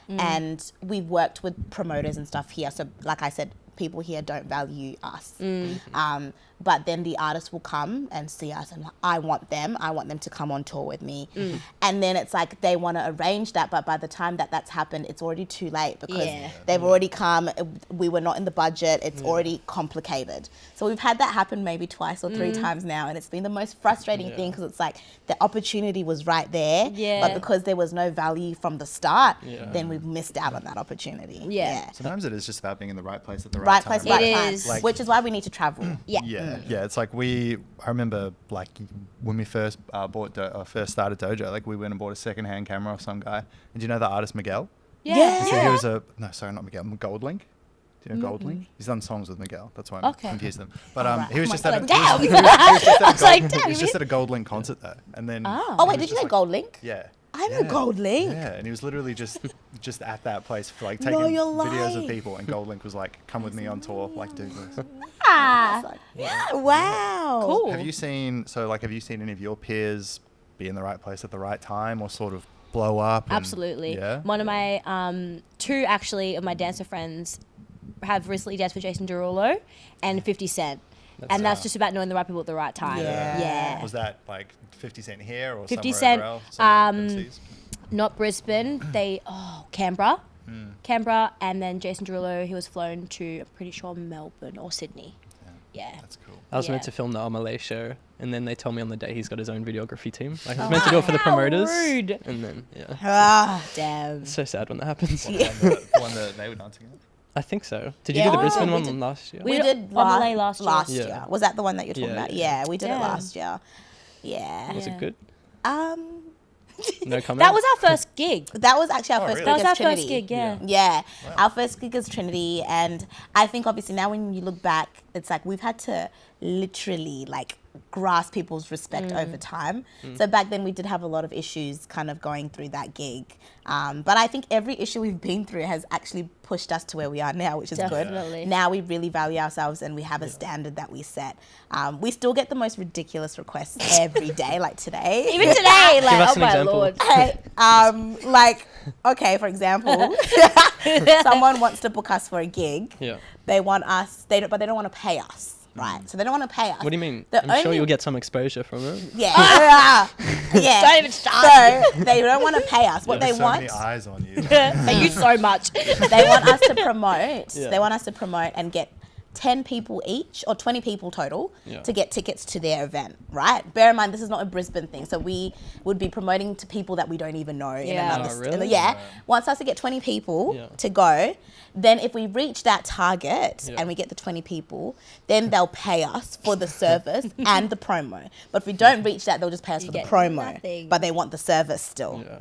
and we've worked with promoters and stuff here. So like I said, people here don't value us. But then the artists will come and see us and like, I want them to come on tour with me. And then it's like they want to arrange that, but by the time that that's happened, it's already too late because they've already come. We were not in the budget. It's already complicated. So we've had that happen maybe twice or three times now, and it's been the most frustrating thing because it's like the opportunity was right there, but because there was no value from the start, then we've missed out on that opportunity. Sometimes it is just about being in the right place at the Right time. place, right It time, is. Like- which is why we need to travel. Yeah, it's like I remember like when we first first started Dojo, like we went and bought a secondhand camera off some guy. And do you know the artist Miguel? Yeah. So he was not Miguel, Goldlink. Do you know Goldlink? He's done songs with Miguel. That's why I'm confused them. But he was just at a Damn. he was like, damn, just at a Goldlink concert though. And then Oh wait, did you say Gold Link? Yeah. I know Gold Link. Yeah, and he was literally just at that place for like No, taking you're videos of lying. people, and Goldlink was like, "Come with me on tour, like do this." Wow. Cool. Have you seen any of your peers be in the right place at the right time, or sort of blow up? And, Absolutely. Yeah. One of my two actually of my dancer friends have recently danced with Jason Derulo and 50 Cent. That's just about knowing the right people at the right time. Yeah. Was that like 50 Cent here or 50 somewhere Cent, else? Somewhere overseas? Not Brisbane. Canberra. Canberra, and then Jason Derulo, he was flown to, I'm pretty sure, Melbourne or Sydney. Yeah. That's cool. I was meant Yeah. to film the Amalay show, and then they told me on the day he's got his own videography team. Like, I was meant to do it for the promoters. rude. And then, Ah, Damn. It's so sad when that happens. The one that they were dancing at? I think so. Did you do the Yeah. Brisbane We one did- last year? we did Amalay last year. Last Yeah. year. Was that the one that you're talking Yeah, about? yeah. Yeah, we did it Damn. last year. Yeah. Was it good? Um, No comment? That was our first gig. that was actually our Oh, first really? gig That was as our Trinity. first gig, yeah. Yeah, our first gig is Trinity, and I think obviously now when you look back, it's like we've had to literally like grasp people's respect over time. So back then we did have a lot of issues kind of going through that gig, but I think every issue we've been through has actually pushed us to where we are now, which is Definitely. good. Now we really value ourselves and we have a standard that we set. We still get the most ridiculous requests every day, like today. Even today, like, us oh an my example. lord. Like, okay, for example, someone wants to book us for a gig. Yeah. They want us, but they don't want to pay us, right? So they don't want to pay us. What do you mean? The I'm sure only- you'll get some exposure from it. Yeah. Yeah. Don't even start. So they don't want to pay us. What they There's so want, many eyes on you. Thank you so much. they want us to promote. Yeah. They want us to promote and get 10 people each or 20 people total Yeah. to get tickets to their event, right? Bear in mind, this is not a Brisbane thing. So we would be promoting to people that we don't even know in Yeah. another Oh, really? yeah. Wants us to get 20 people Yeah. to go. Then if we reach that target Yeah. and we get the 20 people, then they'll pay us for the service and the promo. But if we don't reach that, they'll just pay us for the get promo. nothing. But they want the service still. Yeah.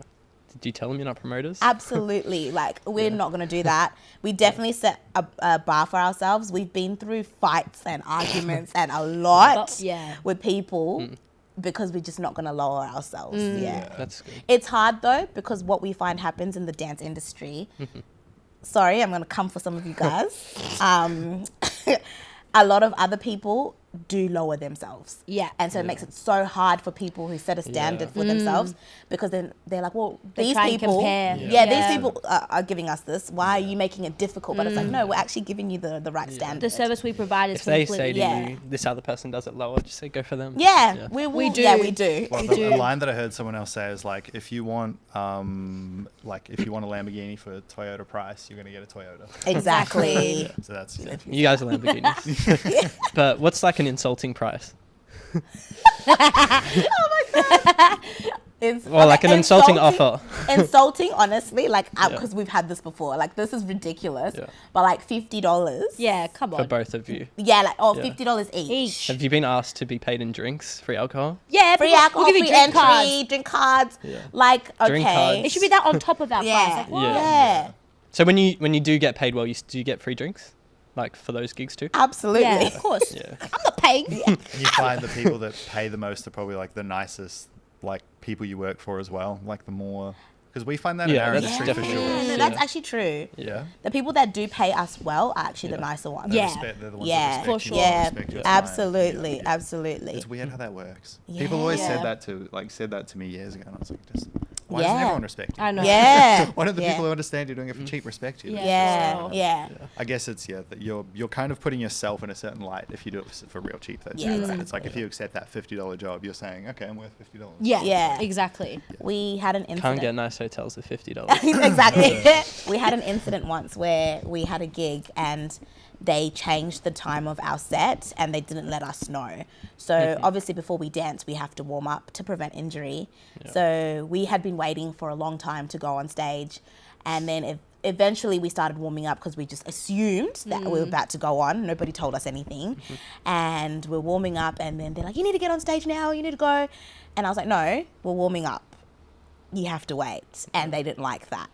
Did you tell them you're not promoters? Absolutely. Like, we're not going to do that. We definitely set a bar for ourselves. We've been through fights and arguments and a lot Yeah. with people because we're just not going to lower ourselves. Yeah. That's good. It's hard, though, because what we find happens in the dance industry. Sorry, I'm going to come for some of you guys. A lot of other people do lower themselves. Yeah. And so it makes it so hard for people who set a standard for themselves because then they're like, well, They these try and people, compare. yeah, Yeah. these people are giving us this. Why are you making it difficult? But it's like, no, we're actually giving you the right standard. The service we provide is If they completely. say to Yeah. you, this other person does it lower, just say go for them. Yeah, we will. We do. Yeah, we do. Well, We the do. line that I heard someone else say is like, if you want a Lamborghini for Toyota price, you're gonna get a Toyota. Exactly. So that's You guys are Lamborghinis. But what's like an insulting price? Or like an insulting offer. Insulting, honestly, like, Yeah. because we've had this before. Like, this is ridiculous. Yeah. But like $50. Yeah, come For on. both of you. Yeah, like, Yeah. $50 each. Each. Have you been asked to be paid in drinks, free alcohol? Yeah, Free people- alcohol, we'll give you free drink entry, cards. drink cards. Yeah. Like, okay. Drink cards. It should be that on top of our Yeah. price. Like, what? Yeah. So when you do get paid well, do you get free drinks? Like for those gigs too? Absolutely. Yeah, of course. Yeah. I'm not paying. And you find the people that pay the most are probably like the nicest, like people you work for as well. Like the more, because we find that in Yeah, our that's industry for definitely- sure. No, Yeah. that's actually true. Yeah. The people that do pay us well are actually the Yeah. nicer ones. They Yeah. They're the ones Yeah, that respect for you, sure. Yeah, respect your time. absolutely, Yeah. absolutely. It's weird how that works. People always Yeah. said that to me years ago, and I was like, just Why doesn't Yeah. everyone respect you? I know. Yeah. Why don't the Yeah. people who understand you're doing it for cheap respect you? Yeah. Yeah, Sure. yeah. I guess it's that you're kind of putting yourself in a certain light if you do it for real cheap. Though, Yeah, too, right? exactly. It's like if you accept that $50 job, you're saying, okay, I'm worth $50. Yeah. Yeah. Exactly. We had an Can't incident. get nice hotels for $50. Exactly. We had an incident once where we had a gig and they changed the time of our set and they didn't let us know. So obviously before we dance, we have to warm up to prevent injury. Yeah. So we had been waiting for a long time to go on stage. And then eventually we started warming up because we just assumed that we were about to go on. Nobody told us anything. And we're warming up and then they're like, you need to get on stage now, you need to go. And I was like, no, we're warming up. You have to wait. And they didn't like that.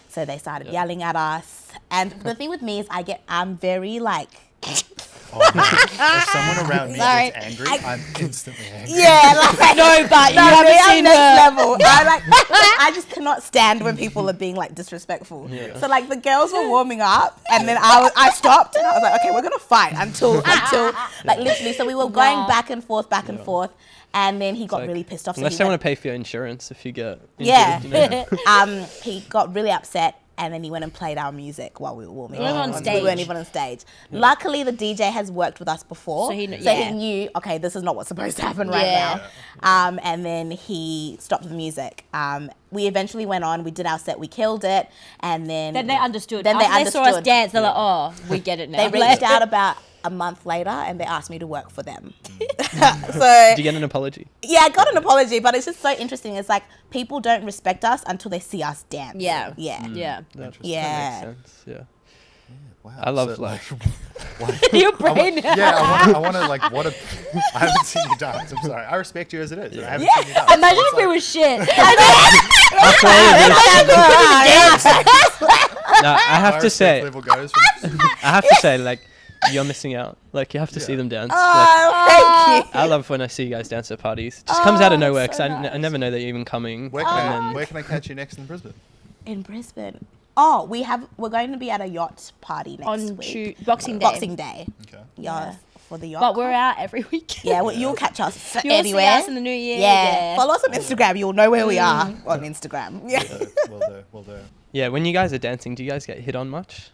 So they started yelling at us. And the thing with me is I'm very like... If someone around me Sorry. gets angry, I'm instantly angry. Yeah, like... No, but you No, haven't me, I'm seen next her. level. I just cannot stand when people are being like disrespectful. Yeah. So like the girls were warming up, and then I stopped, and I was like, okay, we're gonna fight until like literally. So we were going Wow. back and forth, and then he got like, really pissed off. So Unless he they went- want to pay for your insurance if you get injured, Yeah. you know? He got really upset. And then he went and played our music while we were warming You weren't up. on We stage. weren't even on stage. Luckily, the DJ has worked with us before. So he he knew, okay, this is not what's supposed to happen right Yeah. now. And then he stopped the music. We eventually went on. We did our set. We killed it. And then... Then they understood. Then After they they saw us understood. dance, they're like, oh, we get it now. They reached out about a month later and they asked me to work for them. So... Did you get an apology? Yeah, I got an apology, but it's just so interesting. It's like people don't respect us until they see us dance. Yeah. Yeah. Yeah. Yeah. That makes sense, yeah. Wow. I love, So, like... Your brain. I want to like I haven't seen you dance. I'm sorry. I respect you as it is. I haven't seen you dance. Imagine So if it's it was shit. No, I have my to respect say, level goes from I have to say, like, you're missing out. Like, you have to see them dance. Like, Oh, thank you. I love when I see you guys dance at parties. It just comes out of nowhere because so I never know that you're even coming. where can I catch you next in Brisbane? In Brisbane. Oh, we're going to be at a yacht party next On week. Boxing Day. Boxing Day. Okay. Yeah, for the yacht. But we're out every weekend. Yeah, well, you'll catch us You'll anywhere. see us in the new year. Yeah. Follow us on Instagram. You'll know where we are on Instagram. Yeah. Will do. Yeah, when you guys are dancing, do you guys get hit on much?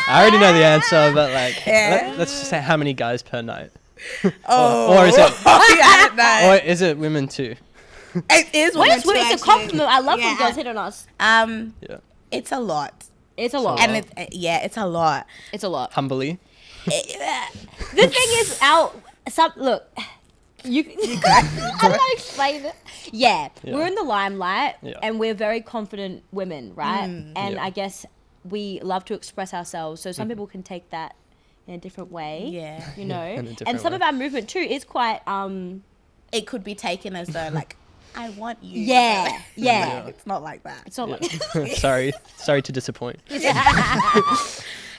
I already know the answer, but like, let's just say how many guys per night? Or is it? I don't know. Or is it women too? It is When women it's, when too, it's a actually. compliment, I love when Yeah. girls hit on us. Yeah. It's a lot. It's a lot. And it's a lot. It's a lot. Humbly. The thing is, look, you how do I explain it? Yeah, Yeah. we're in the limelight, Yeah. and we're very confident women, right? And Yeah. I guess we love to express ourselves, so some people can take that in a different way. Yeah. You know, In a and different some way. of our movement too is quite It could be taken as though like, I want you. yeah. It's not like that. It's not like Sorry to disappoint.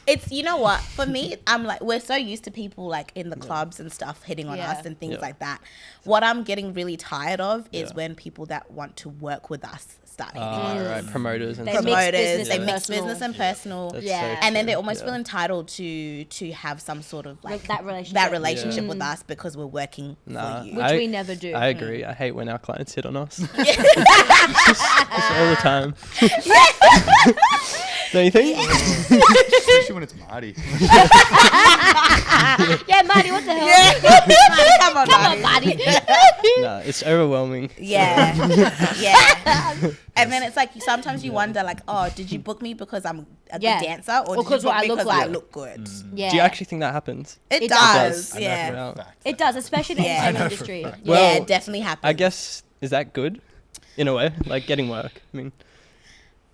It's, you know what, for me, I'm like, we're so used to people like in the clubs and stuff hitting on Yeah. us and things Yeah. like that. What I'm getting really tired of is Yeah. when people that want to work with us start hitting on us. Right, promoters and They stuff. mix Promoters, business they and mix personal. business and personal. That's Yeah. so And then they true. almost Yeah. feel entitled to have some sort of like that relationship. that relationship with us because we're working Nah, for you. Which we never do. I agree. I hate when our clients hit on us. Just all the time. Don't you think? Especially when it's Marty. Yeah, Marty, what the hell? Come on, Come on, Marty. Marty. Nah, it's overwhelming. Yeah, yeah. And then it's like sometimes you wonder, like, oh, did you book me because I'm a Yeah. good dancer, or did you because book what I me look because I like. look good? Yeah. Do you actually think that happens? It, It does. does. Yeah, Wow. It does, especially in the Yeah. I entertainment know for a industry. fact. yeah, Well, it definitely happens. I guess, is that good? In a way? Like getting work? I mean,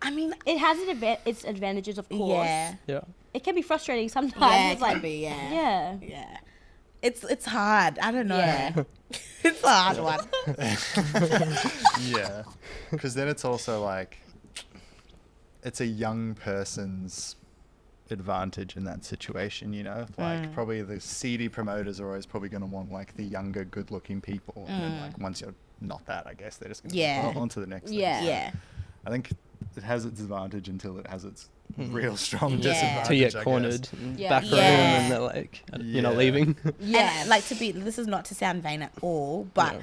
I mean, It has its advantages, of course. yeah, yeah. It can be frustrating sometimes. yeah, It's it can like, be, yeah, yeah. yeah. It's hard. I don't know. Yeah. It's a hard one. Yeah. Because then it's also like, it's a young person's advantage in that situation, you know? Like, probably the seedy promoters are always probably going to want, like, the younger, good-looking people. And then, like, once you're not that, I guess they're just going to Yeah. on to the next Yeah. thing. Yeah, I think it has its advantage until it has its real strong Yeah. disadvantage. Till you get I cornered guess. in Yeah. back room Yeah. and they're like, you're not Yeah. leaving. Yeah. And, like, this is not to sound vain at all, but Yeah.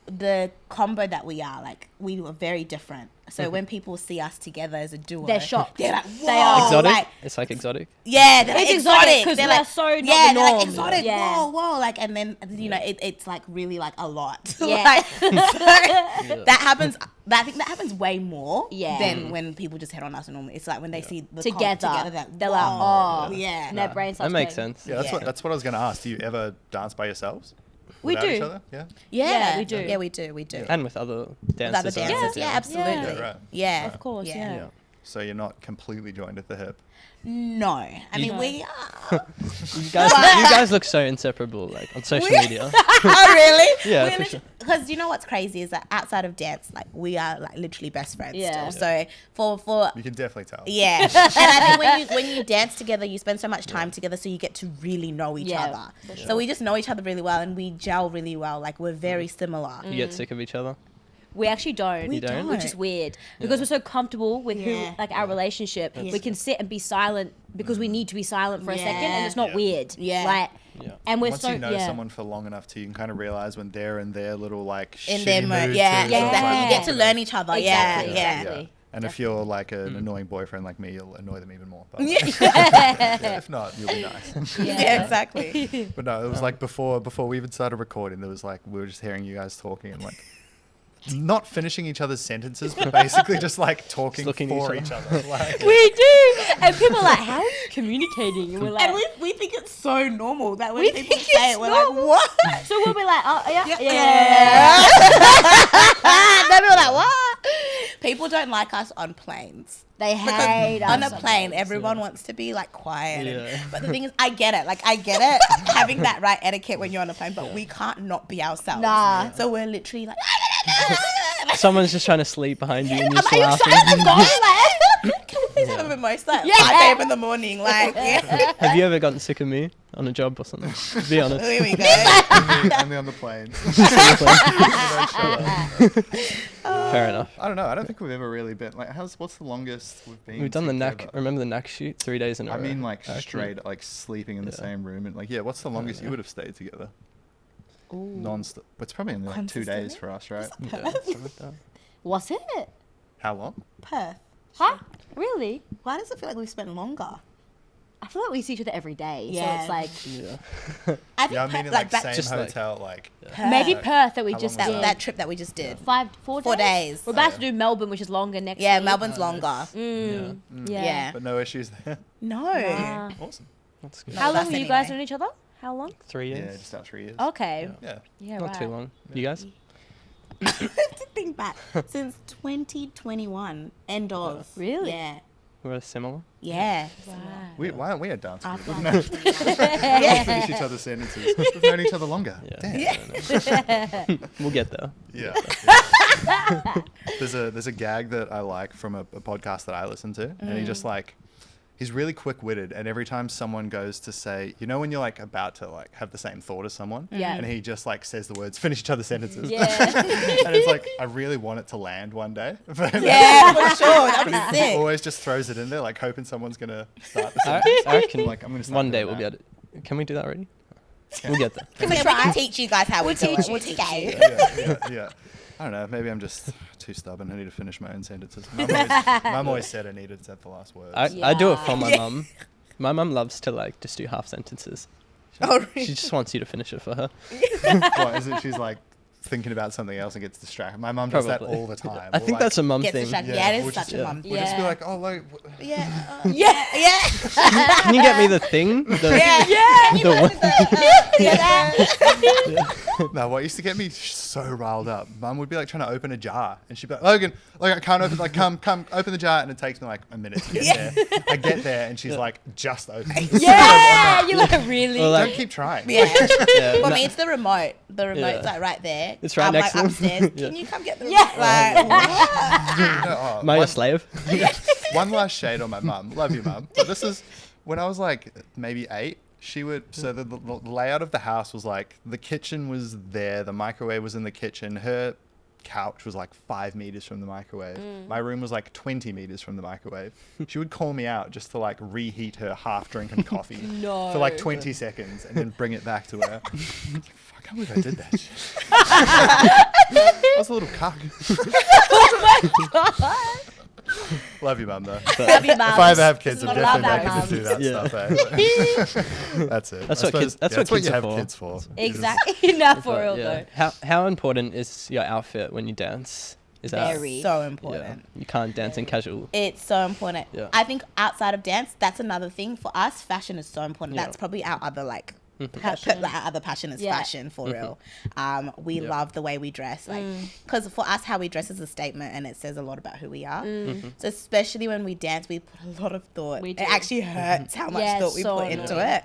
the combo that we are, like, we were very different. So when people see us together as a duo, They're shocked. They're like, They are. whoa, Exotic? like, It's like exotic. yeah, they're like, It's exotic 'cause They're we're like, so not yeah, the they're like norm. exotic. Yeah. Whoa, like, and then you know, it's like really like a lot. Yeah. Like, so that happens. I think that happens way more Yeah. than when people just hit on us normally. It's like when they see the comp Together. that They're like, whoa, oh. yeah. And their brain starts That makes going. sense. Yeah, that's what I was going to ask. Do you ever dance by yourselves? We Without do. Each other? Yeah. Yeah, we do. Yeah, we do. We do. And with other With other dancers. around, dancers, yeah, absolutely. Yeah, right. Yeah, Of course, yeah. Yeah. So you're not completely joined at the hip. No, I mean No. we are. You guys look so inseparable, like on social media. Oh really? Yeah, for sure. Because you know what's crazy is that outside of dance, like we are like literally best friends Yeah. still. So for You can definitely tell. yeah, and I think when you dance together, you spend so much time together, so you get to really know each Yeah, other. for So we just know each other really well, and we gel really well. Like we're very similar. You get sick of each other. We actually don't. We You don't? Which is weird because we're so comfortable with who, Yeah. like our relationship. Yeah. We can sit and be silent because we need to be silent for a second, and it's not Yeah. weird. Yeah. Like, Yeah. and we're Once so you know yeah. someone for long enough to, you can kind of realize when they're in their little like In their shitty mode, mood yeah, too, so it's exactly. like, You get to learn each other. Exactly, Yeah, exactly. And if you're like an annoying boyfriend like me, you'll annoy them even more. But yeah. if not, you'll be nice. Yeah, exactly. But no, it was like before we even started recording, there was like we were just hearing you guys talking and like not finishing each other's sentences, but basically just like talking looking at for each each other. Like, We do, and people are like, "How are you communicating?" And we're like, And we think it's so normal that when We people think say it's it, we're normal. like, what? so we'll be like, "Oh yeah, yeah." Then we're like, what? People don't like us on planes. They Because hate us on a sometimes. plane, everyone wants to be like quiet. Yeah. But the thing is, I get it. Like, I get it having that right etiquette when you're on a plane, but we can't not be ourselves. Nah. So we're literally like, Someone's just trying to sleep behind you and you're I'm just like, laughing. shut up, guys. Like, can we please have a mimosa at Yeah. 5 a.m. in the morning? Like, yeah. Have you ever gotten sick of me on a job or something? Be honest. Here we go. only on the plane. Fair enough. I don't know. I don't think we've ever really been like. What's the longest we've been? We've done the together? knack. Remember the knack shoot 3 days in a I row? mean, like I reckon. straight, like sleeping in the Yeah. same room and like, yeah. What's the longest you would have stayed together? Non-stop. It's probably only like 2 days Consistently? for us, right? Yeah, something like that. Was it? How long? Perth. Huh? Really? Why does it feel like we've spent longer? I feel like we see each other every day. Yeah. So it's like Yeah. I think Yeah, I mean, Perth, in like back same Just like- hotel, like. maybe Like, Perth that we how just long was did. that trip that we just did. 4 4 days. We're about yeah. to do Melbourne, which is longer next Yeah, week. Melbourne's longer. Mm. Yeah. Yeah. But no issues there. No. Nah. Awesome. That's good. No. How long That's have you guys anyway. known each other? How long? 3 Yeah, years. just about 3 years. Okay. Yeah. Yeah, Not right. too long. You guys? I have to think back. Since 2021, end of. Really? Yeah. We're similar. Yeah. Wow. Why aren't we a dance group? After We've known, finish each other's sentences. We've known each other longer. Yeah. Damn. We'll get there. Yeah. There's a gag that I like from a podcast that I listen to, and he just like, he's really quick-witted, and every time someone goes to say, you know, when you're like about to like have the same thought as someone, Yeah. and he just like says the words, finish each other's sentences, Yeah. and it's like I really want it to land one day. But Yeah, for sure. That'd but be he sick. always just throws it in there, like hoping someone's gonna start the I, sentence. I reckon Like, I'm gonna start one day doing we'll be that. able to. Can we do that already? We'll get there. We can teach you guys how we do it. teach We'll you. teach you. Yeah. I don't know. Maybe I'm just too stubborn. I need to finish my own sentences. Mum always said I needed to have the last word. I do it for my Yeah. mum. My mum loves to like just do half sentences. Oh, She really? just wants you to finish it for her. What is it? She's like thinking about something else and gets distracted. My mum does that Probably. all the time. I We'll, think like, that's a mum Gets thing. distracted. Yeah, it is we'll such just, a mum We'll just be Yeah. like, oh, like, Yeah. Yeah. Yeah. Can you get me the thing? The, Yeah. the one- Yeah. no, what used to get me so riled up, Mum would be like trying to open a jar, and she'd be like, Logan, like I can't open, like come, open the jar, and it takes me like a minute to get there. I get there, and she's like, just open. Yeah. You're like, really? Or like- Don't keep trying. Yeah. Yeah, For no- me, it's the remote. The remote's Yeah. like right there. It's right I'm next like to them. upstairs. Yeah. Can you come get the Yeah. remote? Like, what? No, Am I your slave? One last shade on my mum. Love you, Mum. But this is when I was like maybe 8. She would, so the layout of the house was like the kitchen was there, the microwave was in the kitchen, her couch was like 5 meters from the microwave. My room was like 20 meters from the microwave. She would call me out just to like reheat her half-drinking coffee for like 20 seconds and then bring it back to her. I can't believe I did that shit. I was a little cuck. Love you, Mum, though. Love you, Mum. If I ever have kids, I'm Love definitely our making them do that mums. stuff. That's it. That's I what kids- suppose- that's yeah, what kids you are have for. kids for. Exactly. No, for But, real yeah. though. How important is your outfit when you dance? Is that Very. So yeah, important. you can't dance in casual. It's so important. Yeah. I think outside of dance, that's another thing for us. Fashion is so important. Yeah. That's probably our other like Passion. our other passion is Yeah. fashion for real. We Yeah. love the way we dress, like because for us, how we dress is a statement, and it says a lot about who we are. So especially when we dance, we put a lot of thought. We It do. actually hurts how much Yeah, thought we so put into annoying. it.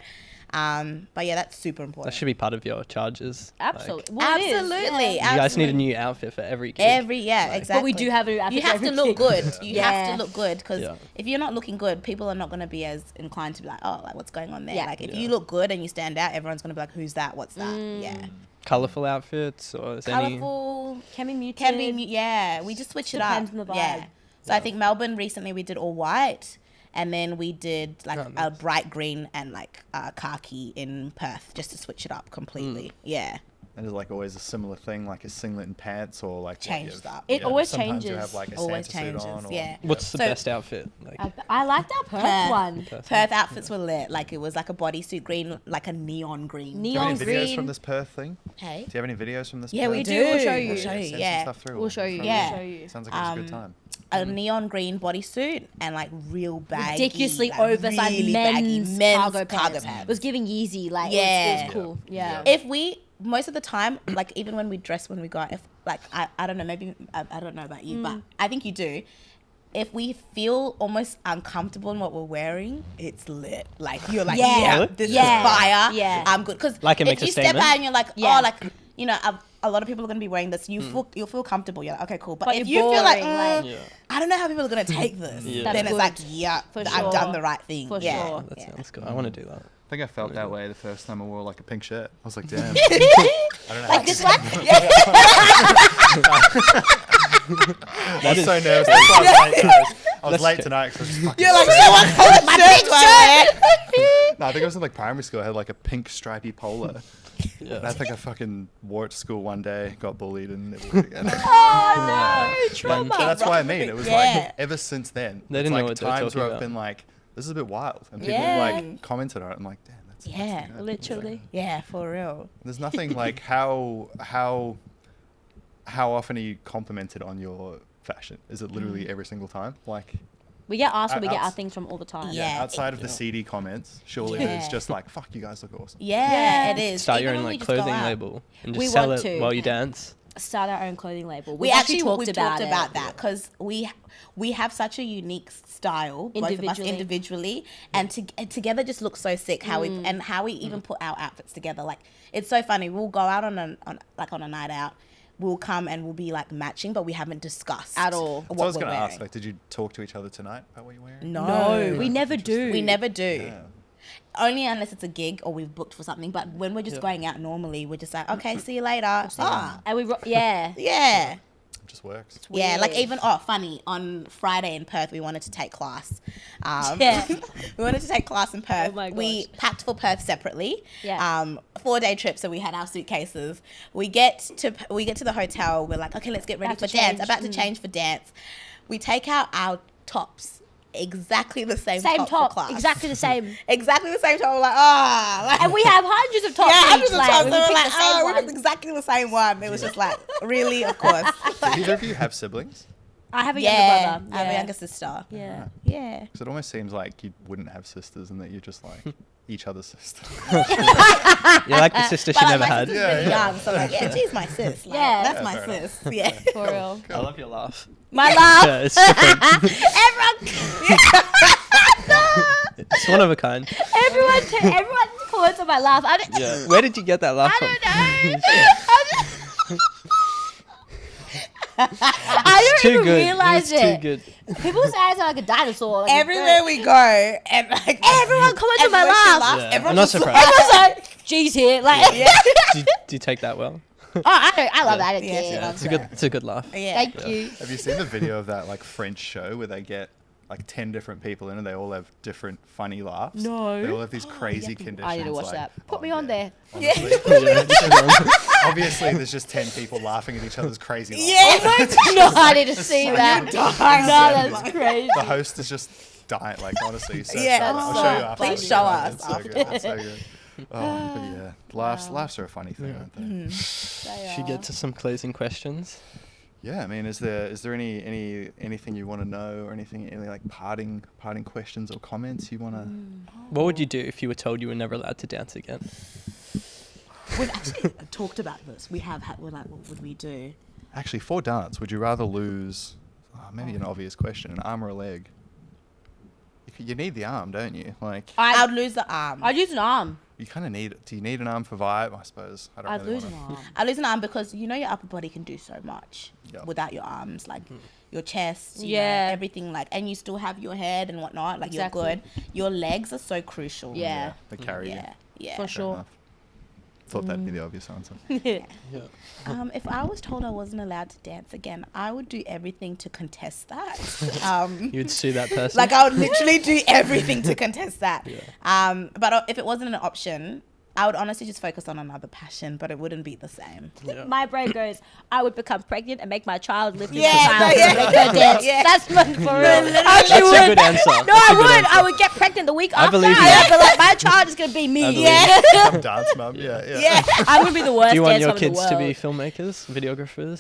But yeah, that's super That important. should be part of your charges. Like, Absolutely. Well, it is, Absolutely. yeah. you guys need a new outfit for every kid. Exactly. But we do have a You have to look good. You Yeah. have to look good because Yeah. if you're not looking good, people are not going to be as inclined to be like, oh, like what's going on there? Yeah. Like if Yeah. you look good and you stand out, everyone's going to be like, who's that? What's that? Yeah. Colourful outfits or is any... Colorful. Can be muted. Can be. Yeah. We just switch it up. Depends on the vibe. Yeah. So I think Melbourne recently we did all white. And then we did like Oh, a nice. bright green and like khaki in Perth just to switch it up completely. Yeah. And is like always a similar thing, like a singlet and pants, or like what you Changed have- up. It always sometimes you changes. have like a Always Santa changes. suit on. Or, Yeah. What's the So- best outfit? Like, I liked our Perth one. Perth outfits were lit. Like it was like a bodysuit green, like a neon green. Do you have Neon any videos green. from this Perth thing? Hey. Do you have any videos from this? Yeah, Perth? we We do. do. We'll show you. We'll show you. Send some Yeah. stuff through. We'll show you. Yeah. We'll show you. Sounds like it was a good time. A neon green bodysuit and like real baggy, Ridiculously like, oversized really baggy men's cargo pants. It was giving Yeezy. Like, it Yeah. was cool. Yeah. If we most of the time, like even when we dress when we go out, if like I don't know, maybe I don't know about you, but I think you do. If we feel almost uncomfortable in what we're wearing, it's lit. Like you're like, Yeah. yeah, Really? this Yeah. is fire. Yeah. I'm good. Because Like it if makes a you step statement? out and you're like, Yeah. oh, like you know, a lot of people are gonna be wearing this. You'll feel comfortable. You're like, okay, cool. But But if you're you feel like, boring, like- Yeah. I don't know how people are gonna take this, Yeah. then That's it's like, good. yeah, For I've sure. done the right thing. For yeah. sure. that Yeah. sounds good. I want to do that. I think I felt that way the first time I wore like a pink shirt. I was like, damn. I don't know. Like this one. I was so nervous. That's why I was late, guys. I was That's late true. tonight because I was just fucking You're like, sick. someone hold my pink shirt. No, I think I was in like primary school. I had like a pink stripy polo. Yeah. And I think I fucking wore it to school one day, got bullied, and never wore it again. Oh no, But trauma. that's why I mean it was Yeah. like ever since then. They it's didn't know like what they were times talking where I've about. been like, this is a bit wild, and people Yeah. like commented on it. I'm like, damn, that's Yeah, Literally. yeah, for real. There's nothing like how often are you complimented on your fashion? Is it literally every single time? Like, We get asked where we get Outs- our things from all the time. Yeah. outside of the CD comments, surely Yeah. it's just like, fuck, you guys look awesome. Yeah, Yeah. it is. Start your Even own when we like just go clothing out. label and just We sell want it to. while you dance. Start our own clothing label. We actually talked we've about talked it. about that because we have such a unique style, both of us Individually. individually, and together just looks so sick. How we and how we even put our outfits together. Like it's so funny. We'll go out on a night out. We'll come and we'll be like matching, but we haven't discussed At all. what So I was we're going to ask, wearing. like, did you talk to each other tonight about what you're wearing? No, We never do. we never do. Yeah. Only unless it's a gig or we've booked for something. But when we're just Yeah. going out normally, we're just like, okay, see you later. Ah, And yeah. It yeah. just works. Yeah, like Weird. even funny on Friday in Perth, we wanted to take class. Yeah. We wanted to take class in Perth. Oh my We gosh. packed for Perth separately. Yeah. 4-day trip, so we had our suitcases. We get to the hotel. We're like, okay, let's get ready About for to dance. change. About to change for dance. We take out our tops. Exactly the same Same top for top. class. Exactly the same. Exactly the same top. We're like, like, And we have hundreds of tops. yeah, each, hundreds of like, tops. we So we're picked like, the same we one. picked exactly the same one. It was just like, really, of course. Do either of you have siblings? I have a Yeah, younger brother. I have a Yeah. younger sister. Yeah. Yeah. Because it almost seems like you wouldn't have sisters and that you're just like each other's sister. You're like the sister she But never like, my had. sister's Yeah, really yeah. young, so like, yeah, she's my sis. Like, Yeah. that's Yeah, my fair enough. sis. Yeah. For real. I love your laugh. My laugh. Yeah, it's different. Everyone. It's one of a kind. Everyone comments on my laugh. I don't, Yeah. Where did you get that laugh I from? don't know. I Too don't even good. realize It's it. too good. People say I sound like a dinosaur. Like, Everywhere we go, and like Everyone comments on my everywhere she laugh. laughs, Yeah. everyone I'm not just surprised. laughs. Everyone's like, G's here. Like, Yeah. Do you take that well? I love that. Yeah, she Yeah. loves It's a good laugh. Yeah. Thank you. Have you seen the video of that like French show where they get like 10 different people in and they all have different funny laughs? No. They all have these crazy conditions. I need to watch like, that. Put oh, me on there. Honestly, obviously, there's just 10 people laughing at each other's crazy laughs. Yeah. No, I need to see that. No, Yeah. that's crazy. The host is just dying, like honestly. So Yeah. I'll So show you after. please show us It's so good. It's so good. Oh, but yeah, laughs are a funny thing, aren't they? Should get to some closing questions. Yeah, I mean, is there anything you want to know or any like parting questions or comments you want to? What would you do if you were told you were never allowed to dance again? We've actually talked about this. We're like, what would we do? Actually, for dance, would you rather lose? Maybe an obvious question: an arm or a leg? You need the arm, don't you? Like I'd lose the arm. I'd use an arm. you kind of need it. Do you need an arm for vibe? I suppose. I don't I'd really lose wanna- an arm. I lose an arm because your upper body can do so much Yeah. without your arms, like your chest, Yeah. everything, like, and you still have your head and whatnot, like Exactly. you're good. Your legs are so crucial. Yeah. They carry you. Yeah. For Fair sure. enough. Thought that'd be the obvious answer. Yeah. If I was told I wasn't allowed to dance again, I would do everything to contest that. You'd sue that person. Like I would literally do everything to contest that. Yeah. But if it wasn't an option, I would honestly just focus on another passion, but it wouldn't be the same. Yeah. My brain goes, I would become pregnant and make my child live in Yeah, the child no, yeah. and make her dance. Yeah. That's my for real. I That's actually a would. good answer. No, That's a I good would. answer. I would get pregnant the week I after. believe you. I'd be like, my child is gonna be me. believe Yeah, Some dance mum. Yeah. Yeah. I would be the worst Do you want dance your mum in the kids to be world. filmmakers,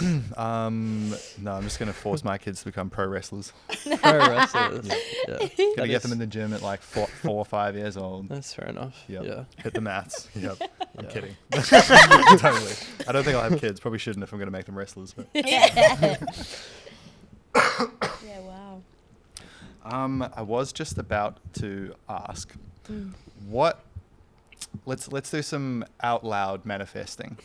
videographers, No, I'm just gonna force my kids to become pro wrestlers. pro wrestlers? Yeah. Gotta get them in the gym at like 4 or 5 years old. That's fair enough. Yep. Yeah. Hit the mats. Yep. I'm Yeah. kidding. Totally. I don't think I'll have kids. Probably shouldn't if I'm gonna make them wrestlers. But. Yeah, wow. I was just about to ask, what? Let's do some out loud manifesting.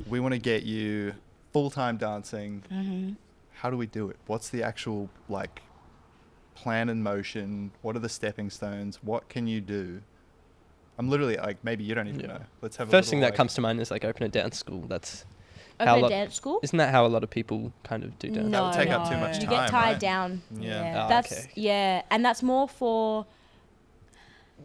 We want to get you full-time dancing. How do we do it? What's the actual like plan in motion? What are the stepping stones? What can you do? I'm literally like, maybe you don't even Yeah. know. Let's have First a thing little, that comes to mind is like open a dance school. That's Open how a lo- dance school? Isn't that how a lot of people kind of do dance? That would take up too No. much You time. get tied right? down. Yeah. Ah, That's okay. yeah, and that's more for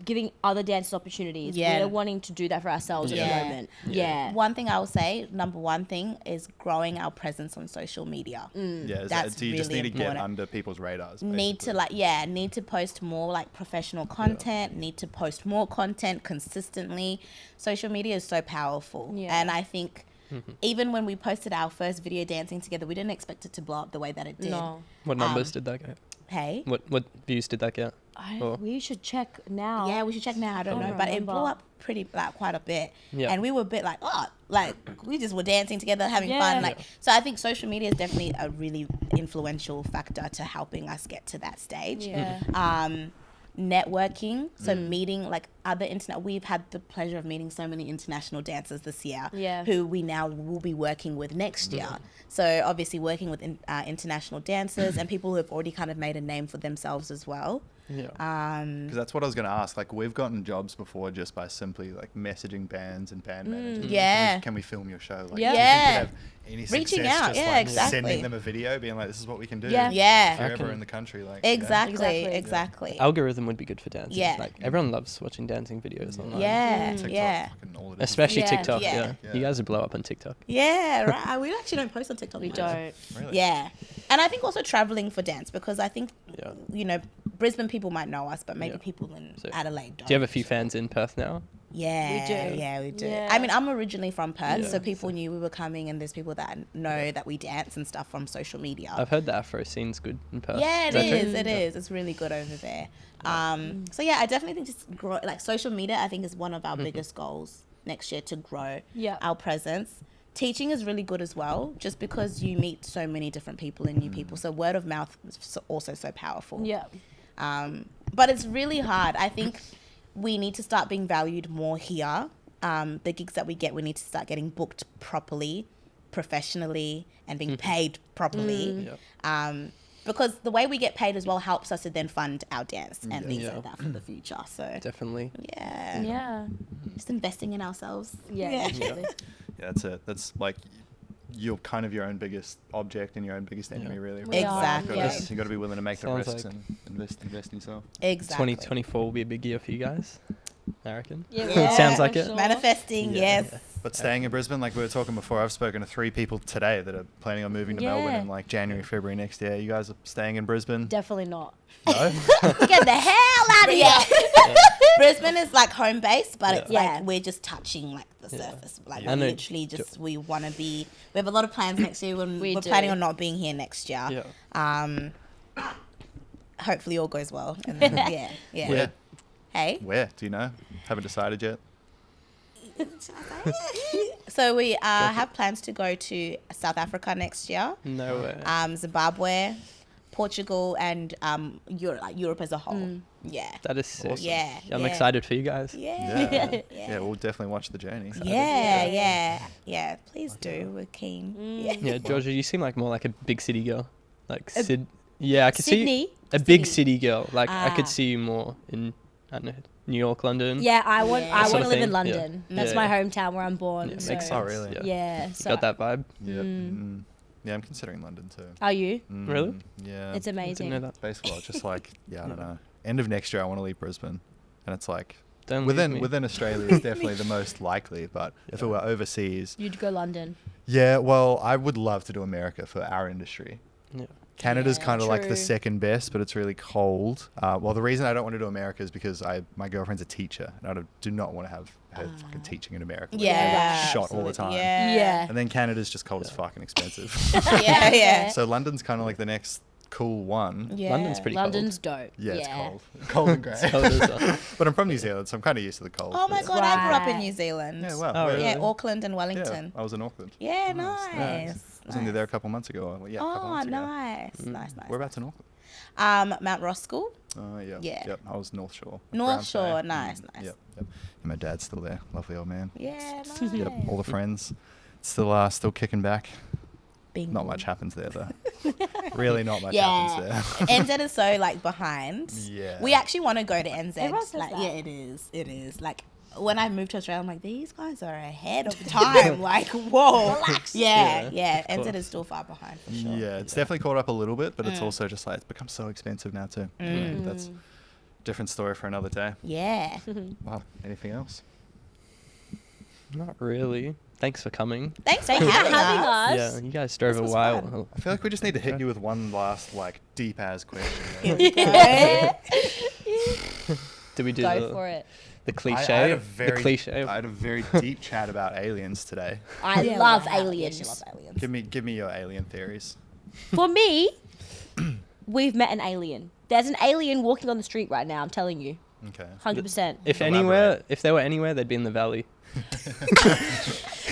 giving other dancers opportunities. Yeah. We're wanting to do that for ourselves at Yeah. the moment. Yeah. Yeah. One thing I will say, number one thing, is growing our presence on social media. Yeah. That's So you just really need to get important. under people's radars. Need to basically. need to post more like professional content, need to post more content consistently. Social media is so powerful. Yeah. And I think even when we posted our first video dancing together, we didn't expect it to blow up the way that it did. No. What numbers did that get? Hey? What views did that get? Or- We should check now. Yeah, we should check now. I don't know. But it blew up pretty like quite a bit. Yeah. And we were a bit like, oh, like we just were dancing together, having Yeah. fun. Like so I think social media is definitely a really influential factor to helping us get to that stage. Yeah. Networking, so meeting like other we've had the pleasure of meeting so many international dancers this year, Yeah. who we now will be working with next year. So obviously working with international dancers and people who have already kind of made a name for themselves as well. Yeah. Because that's what I was going to ask. Like, we've gotten jobs before just by simply like messaging bands and band managers. Yeah. Can we film your show? Like, Yeah. do you think Yeah. you'd have any Reaching success out, just yeah, like exactly. sending them a video, being like, this is what we can do. Yeah. Yeah. If you're I ever can- in the country, like you know? Exactly. Exactly. Algorithm would be good for dancing. Yeah. Like everyone loves watching dancing videos online. Yeah. TikTok, Yeah. fucking all it is. Especially Yeah. TikTok. Yeah. Yeah. Yeah. You guys would blow up on TikTok. Yeah, right. We actually don't post on TikTok. We much. don't. Really? Yeah. And I think also traveling for dance, because I think, Yeah. Brisbane people might know us, but maybe Yeah. people in So, Adelaide don't. Do you have a few fans in Perth now? Yeah, We do. Yeah, we do. Yeah. I mean, I'm originally from Perth, Yeah. so people knew we were coming, and there's people that know that we dance and stuff from social media. I've heard the Afro scene's good in Perth. Yeah, Is that true? It is. It's really good over there. So yeah, I definitely think just grow, like social media, I think is one of our biggest goals next year, to grow Yeah. our presence. Teaching is really good as well, just because you meet so many different people and new people. So word of mouth is also so powerful. Yeah. But it's really hard. I think we need to start being valued more here. The gigs that we get, we need to start getting booked properly, professionally, and being paid properly. Yeah. Because the way we get paid as well helps us to then fund our dance and things Yeah. like that for the future. So Definitely. yeah, Yeah. just investing in ourselves. Yeah. Definitely. Yeah, that's it. That's like you're kind of your own biggest object and your own biggest enemy, really. We are, Exactly. yeah. You got to be willing to make the Sounds risks like- and invest in yourself. Exactly. 2024 will be a big year for you guys, I reckon. Yeah, Yeah. Sounds like for it. sure. Manifesting, Yeah. yes. But staying in Brisbane, like we were talking before, I've spoken to 3 people today that are planning on moving to Melbourne Yeah. in like January, February next year. You guys are staying in Brisbane? Definitely not. No? Get the hell out of here. Brisbane is like home base, but it's Yeah. like we're just touching like the Yeah. surface. Like I we know literally just we want to be. We have a lot of plans next year. When We we're do. planning on not being here next year. Yeah. Hopefully all goes well. And then, yeah. Where? Hey. Where? Do you know? Haven't decided yet? So we have plans to go to South Africa next year. No way. Zimbabwe, Portugal, and Europe as a whole. Yeah. That is sick. Awesome. Yeah. I'm yeah. excited for you guys. Yeah. Yeah, we'll definitely watch the journey. Yeah. Please do. We're keen. Yeah, Georgia, you seem like more like a big city girl. Like Sid. Yeah, I could see Sydney. a big city girl. Like I Ah. could see you more in I don't know New York, London. Yeah, I want Yeah. I Sort want of to live in thing. London. Yeah. That's Yeah, my yeah. hometown where I'm born. Yeah, so. makes sense. Oh, really? Yeah. Yeah. So Got that vibe. Yeah. Yeah, I'm considering London too. Are you? Really? Yeah. It's I didn't amazing. know that. Basically, it's just like, I don't know. End of next year, I want to leave Brisbane. And it's like, Don't leave me. within Australia is definitely the most likely, but if it were overseas, You'd go London. yeah, well, I would love to do America for our industry. Yeah. Canada's Yeah, kind of like the true. second best, but it's really cold. Well, the reason I don't want to do America is because my girlfriend's a teacher, and I do not want to have her fucking teaching in America. Like, Yeah. shot all the absolutely. time. Yeah. And then Canada's just cold as fucking expensive. Yeah. So London's kind of like the next cool one. Yeah. London's pretty London's cold. dope. Yeah, it's cold. Cold and grey. Cold as well. But I'm from New Zealand, so I'm kind of used to the cold. Oh my Yeah. god, I grew up in Right. New Zealand. Yeah, wow. Oh, where- really? Yeah, Auckland and Yeah, Wellington. I was in Auckland. Yeah, Nice. nice. I was only there a couple months ago. Well, yeah, a couple Oh, months ago. nice. Nice. Whereabouts in Auckland? Mount Roskill. Oh, yeah. Yeah. Yep. I was North Shore. North Brown Shore, Bay. nice. Yep. And my dad's still there. Lovely old man. Yeah, nice. Yep. All the friends. Still kicking back. Bingo. Not much happens there though. Really not much Yeah. happens there. NZ is so like behind. Yeah. We actually want to go to NZ. Everyone says Like, that. yeah, it is. It is. Like when I moved to Australia, I'm like, these guys are ahead of the time. Like, whoa. Relax. Yeah. Yeah, of NZ course. is still far behind for sure. Yeah, it's definitely caught up a little bit, but it's also just like it's become so expensive now too. Yeah, that's a different story for another day. Yeah. Wow. Anything else? Not really. Thanks for coming. Thanks for Thank you for having having us. us. Yeah, you guys drove This a was while. fun. I feel like we just need to hit you with one last like deep ass question. Here we go. Did we do Go the, for it. the I cliche? had a the very, cliche. I had a very deep chat about aliens today. I Yeah, love wow. Yeah, aliens. she loves aliens. Give me your alien theories. For me, we've met an alien. There's an alien walking on the street right now. I'm telling you, Okay. 100%. if Elaborate. they were anywhere, they'd be in the valley.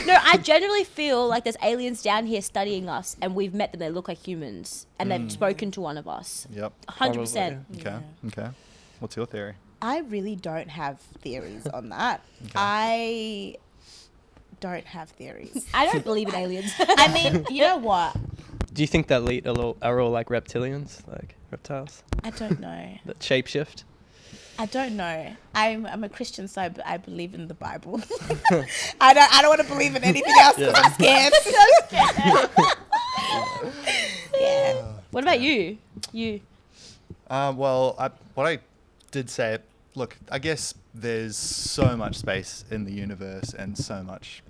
No, I generally feel like there's aliens down here studying us, and we've met them. They look like humans, and they've spoken to one of us. Yep. 100%. Okay. Okay. What's your theory? I really don't have theories on that. I don't have theories. I don't believe in aliens. I mean, you know what? Do you think that elite are all like reptilians, like reptiles I don't know. that shapeshift? I don't know. I'm a Christian, so I believe in the Bible. I don't want to believe in anything else because I'm scared. Yeah. What about you? You. Well, what I did say, look, I guess there's so much space in the universe and so much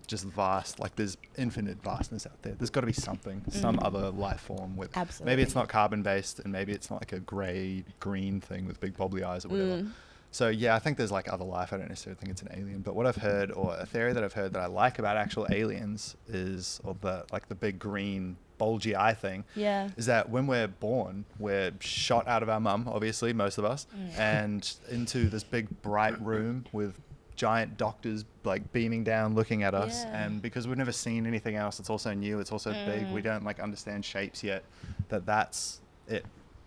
just vast, like there's infinite vastness out there. There's got to be something, some other life form with, maybe it's Absolutely. not carbon based and maybe it's not like a grey, green thing with big bobbly eyes or whatever. So yeah, I think there's like other life. I don't necessarily think it's an alien, but what I've heard, or a theory that I've heard that I like about actual aliens is, or the big green bulgy eye thing, Yeah. is that when we're born, we're shot out of our mum, obviously, most of us, and into this big bright room with giant doctors like beaming down looking at us. Yeah. And because we've never seen anything else, it's also new, it's also big, we don't like understand shapes yet, that's it.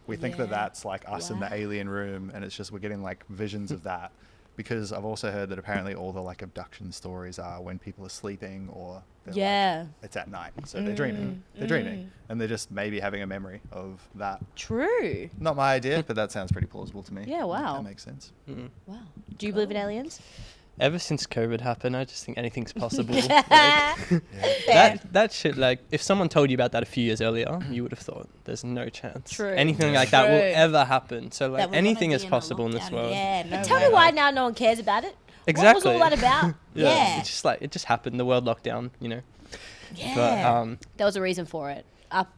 We think that Yeah. that's like us in the Wow. alien room, and it's just we're getting like visions of that. Because I've also heard that apparently all the like abduction stories are when people are sleeping or they're, like, Yeah. it's at night, so they're dreaming, and they're just maybe having a memory of that. True. Not my idea, but that sounds pretty plausible to me. Yeah, wow. That makes sense. Mm. Wow. Do you believe in aliens? ever since COVID happened, I just think anything's possible. That shit, like, if someone told you about that a few years earlier, you would have thought there's no chance True. anything like that will True. ever happen. So, That like, we're gonna anything be is in a possible in this lockdown. world. Yeah, no Tell way. me why now no one cares about it. Exactly. What was all that about? Yeah. It's just like, it just happened. The world locked down, you know. Yeah. But, There was a reason for it.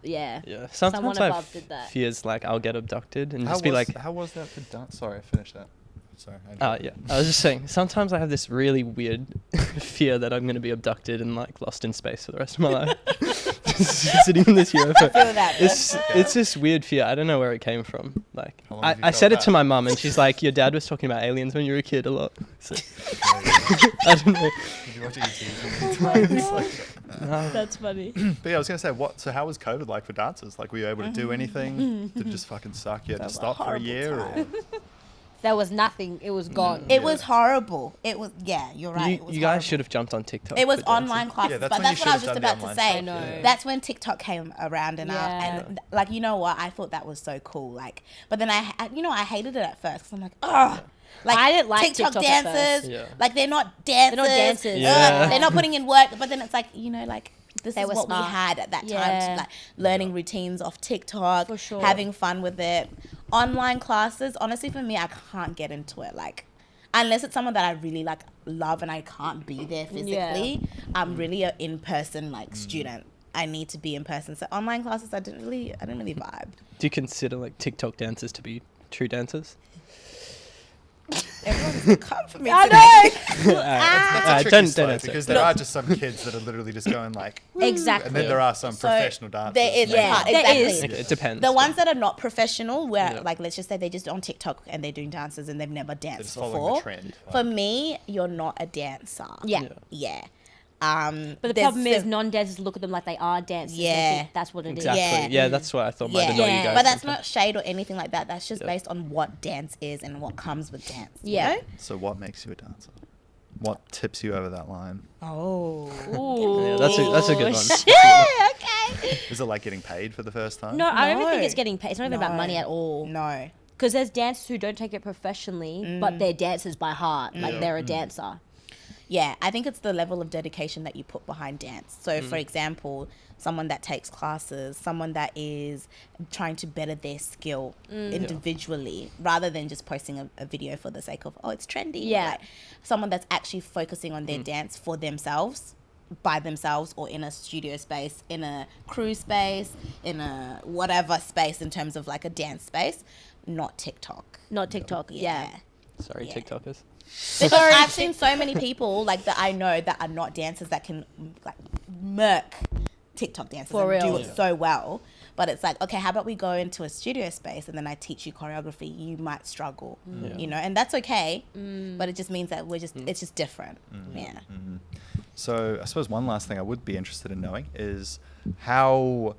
Yeah. sometimes Someone I above did that. fears like I'll get abducted and How just be was, like, how was that for dance? Sorry, I finished that. Sorry. yeah. I was just saying, sometimes I have this really weird fear that I'm going to be abducted and like lost in space for the rest of my life. Just sitting in this UFO. feel that. It's this weird fear. I don't know where it came from. Like, How long have you I felt said it that? to my mum, and she's like, "Your dad was talking about aliens when you were a kid a lot." So, I don't know. Did you watch it? That's funny. But yeah, I was gonna say, so how was COVID like for dancers? Like, were you able to do anything? Did it just fucking suck? You had to was a stop for a horrible year? Or? time. There was nothing. It was gone. It was horrible. It was, yeah, you're right. It was You guys horrible. should have jumped on TikTok. It was for dancing. online classes, Yeah, that's but when you that's what I was should just have about done to the say. online stuff, yeah. That's when TikTok came around, and Yeah. and like, you know what? I thought that was so cool. Like, but then I hated it at first because I'm like, oh, like I didn't like TikTok TikTok at dancers. first. Yeah. Like they're not dancers. dancers. Yeah. They're not putting in work. But then it's like, like. This They is were what smart. we had at that time, Yeah. to, like learning routines off TikTok, For sure. having fun with it. Online classes, honestly, for me, I can't get into it. Like, unless it's someone that I really like love and I can't be there physically. I'm really an in-person student. I need to be in person. So online classes, I didn't really vibe. Do you consider like TikTok dancers to be true dancers? Everyone's gonna come for me I today. know. That's a tricky don't slope answer. because there are just some kids that are literally just going like, "Woo," Exactly. and then there are some So professional dancers. there is, maybe. yeah, There exactly. is. Okay, it depends. The ones that are not professional, where Yeah. like let's just say they're just on TikTok and they're doing dances and they've never They're danced just following before. the trend. For me, you're not a dancer. Yeah. Yeah. But the there's problem is sim- non-dancers look at them like they are dancers. They Yeah. think that's what it is. Exactly. Yeah. Yeah, that's what I thought. Might yeah, annoy you guys but that's sometimes. not shade or anything like that. That's just Yeah. based on what dance is and what comes with dance. you Yeah. know? So what makes you a dancer? What tips you over that line? Oh. Ooh. Yeah, that's a good one. Shit, okay. Is it like getting paid for the first time? No, I don't even think No. it's getting paid. It's not even about No. money at all. No. Because there's dancers who don't take it professionally, but they're dancers by heart. Like Yeah. they're a dancer. Yeah, I think it's the level of dedication that you put behind dance. So, for example, someone that takes classes, someone that is trying to better their skill individually, rather than just posting a video for the sake of, oh, it's trendy. Yeah. Like, someone that's actually focusing on their dance for themselves, by themselves, or in a studio space, in a crew space, in a whatever space in terms of like a dance space, not TikTok. Not TikTok. Yeah. Sorry, Yeah. TikTokers. Because I've seen so many people like that I know that are not dancers that can like murk TikTok dancers For and real. do it so well. But it's like, okay, how about we go into a studio space and then I teach you choreography? You might struggle, you know, and that's okay. But it just means that it's just different. Yeah. So I suppose one last thing I would be interested in knowing is how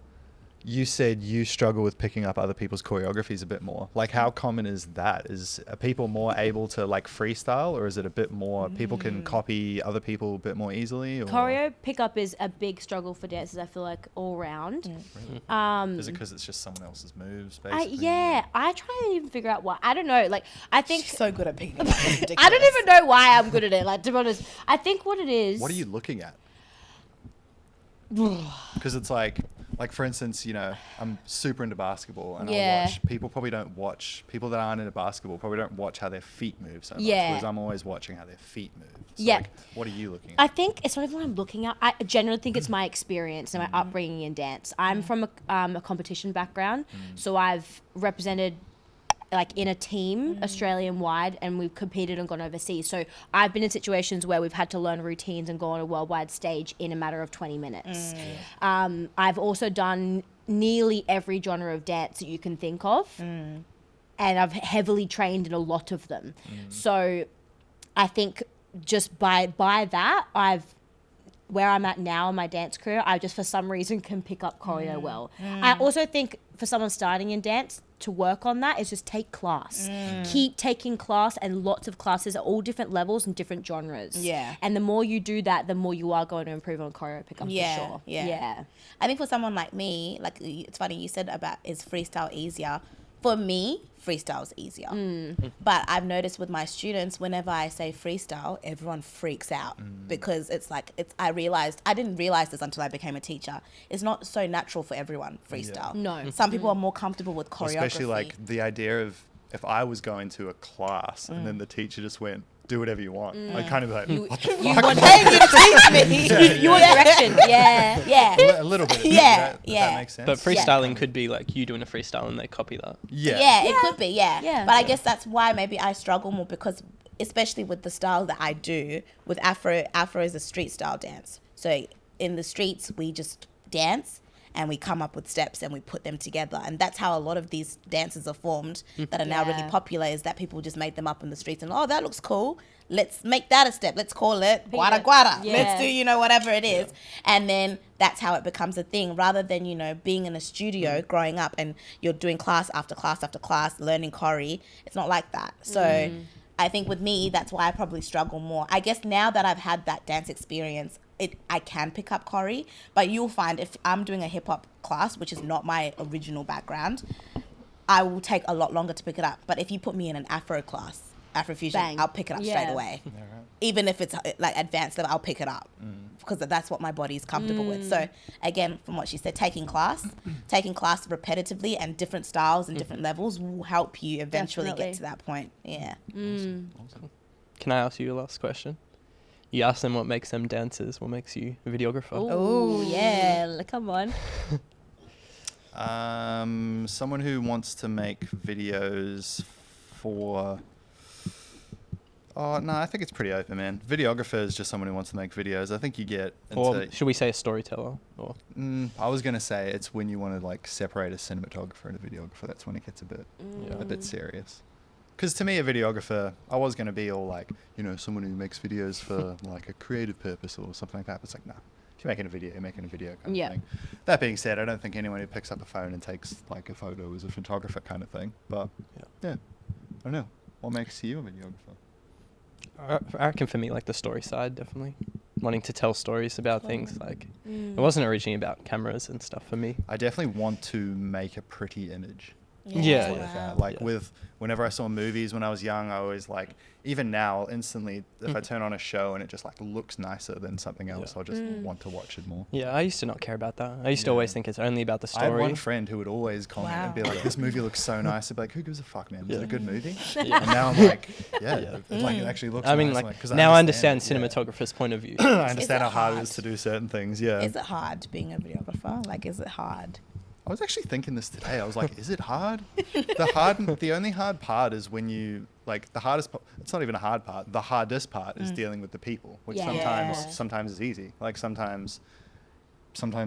you said you struggle with picking up other people's choreographies a bit more. Like, how common is that? Are people more able to like freestyle, or is it a bit more people can copy other people a bit more easily? Or Choreo pickup is a big struggle for dancers, I feel like, all round. is it because it's just someone else's moves? I Basically? try and even figure out why. I don't know. Like, I think She's so good at picking up. It's ridiculous. I don't even know why I'm good at it. Like, to be honest, I think what it is. What are you looking at? Because it's like for instance, you know, I'm super into basketball, and Yeah. I'll watch people that aren't into basketball probably don't watch how their feet move so much. Yeah. Whereas I'm always watching how their feet move. So Yeah. like, what are you looking at? I think it's not even what I'm looking at. I generally think it's my experience and my upbringing in dance. I'm from a competition background, so I've represented like in a team Australian wide, and we've competed and gone overseas. So I've been in situations where we've had to learn routines and go on a worldwide stage in a matter of 20 minutes. I've also done nearly every genre of dance that you can think of, and I've heavily trained in a lot of them. So I think just by that, where I'm at now in my dance career, I just for some reason can pick up choreo well. I also think for someone starting in dance, to work on that is just take class. Keep taking class, and lots of classes at all different levels and different genres. Yeah. And the more you do that, the more you are going to improve on choreo pickup for sure. Yeah. I think for someone like me, like it's funny you said about is freestyle easier. For me, freestyle's easier. But I've noticed with my students, whenever I say freestyle, everyone freaks out because I didn't realize this until I became a teacher. It's not so natural for everyone, freestyle. No. Some people are more comfortable with choreography. Especially like the idea of if I was going to a class and then the teacher just went, do whatever you want. I'd kind of be like, what the fuck? You want you to teach me. You want direction. Yeah. Yeah. A little bit. Yeah, Does that make sense? But freestyling could be like you doing a freestyle and they copy that. Yeah, it could be, yeah. Yeah. But I guess that's why maybe I struggle more because, especially with the style that I do, with Afro is a street style dance. So in the streets, we just dance and we come up with steps and we put them together. And that's how a lot of these dances are formed that are now really popular, is that people just made them up in the streets and, oh, that looks cool. Let's make that a step. Let's call it guara guara. Yeah. Let's do, whatever it is. And then that's how it becomes a thing, rather than, being in a studio growing up and you're doing class after class after class, learning choreo. It's not like that. So I think with me, that's why I probably struggle more. I guess now that I've had that dance experience, I can pick up choreo, but you'll find if I'm doing a hip hop class, which is not my original background, I will take a lot longer to pick it up. But if you put me in an Afro class, Afrofusion, Bang. I'll pick it up straight away. Yeah, right. Even if it's like advanced level, I'll pick it up because that's what my body is comfortable with. So again, from what she said, taking class repetitively and different styles and different levels will help you eventually Definitely. get to that point. Yeah. Awesome. Can I ask you a last question? You asked them what makes them dancers. What makes you a videographer? Oh, yeah. Come on. Someone who wants to make videos for... Oh, no, I think it's pretty open, man. Videographer is just someone who wants to make videos. I think you get Or into... should we say a storyteller? Or I was going to say it's when you want to like separate a cinematographer and a videographer. That's when it gets a bit serious. Because to me, a videographer, I was going to be all like, someone who makes videos for like a creative purpose or something like that. But it's like, no, if you're making a video, you're making a video kind of thing. That being said, I don't think anyone who picks up a phone and takes like a photo is a photographer kind of thing. But yeah, I don't know. What makes you a videographer? I reckon for me, like the story side, definitely. Wanting to tell stories about things. Like, it wasn't originally about cameras and stuff for me. I definitely want to make a pretty image. Yeah. Like that. Like whenever I saw movies when I was young, I always like, even now, instantly, if I turn on a show and it just like looks nicer than something else, I'll just want to watch it more. Yeah, I used to not care about that. I used to always think it's only about the story. I had one friend who would always comment and be like, this movie looks so nice. I'd be like, who gives a fuck, man? Is it a good movie? And now I'm like, like it actually looks I mean, nice. like, now I understand cinematographer's point of view. I understand how it hard it hard? is to do certain things, yeah. Is it hard being a videographer? Like, is it hard? I was actually thinking this today. I was like, is it hard? The only hard part is when you, like, the hardest part, it's not even a hard part. The hardest part is dealing with the people, which sometimes is easy. Like, sometimes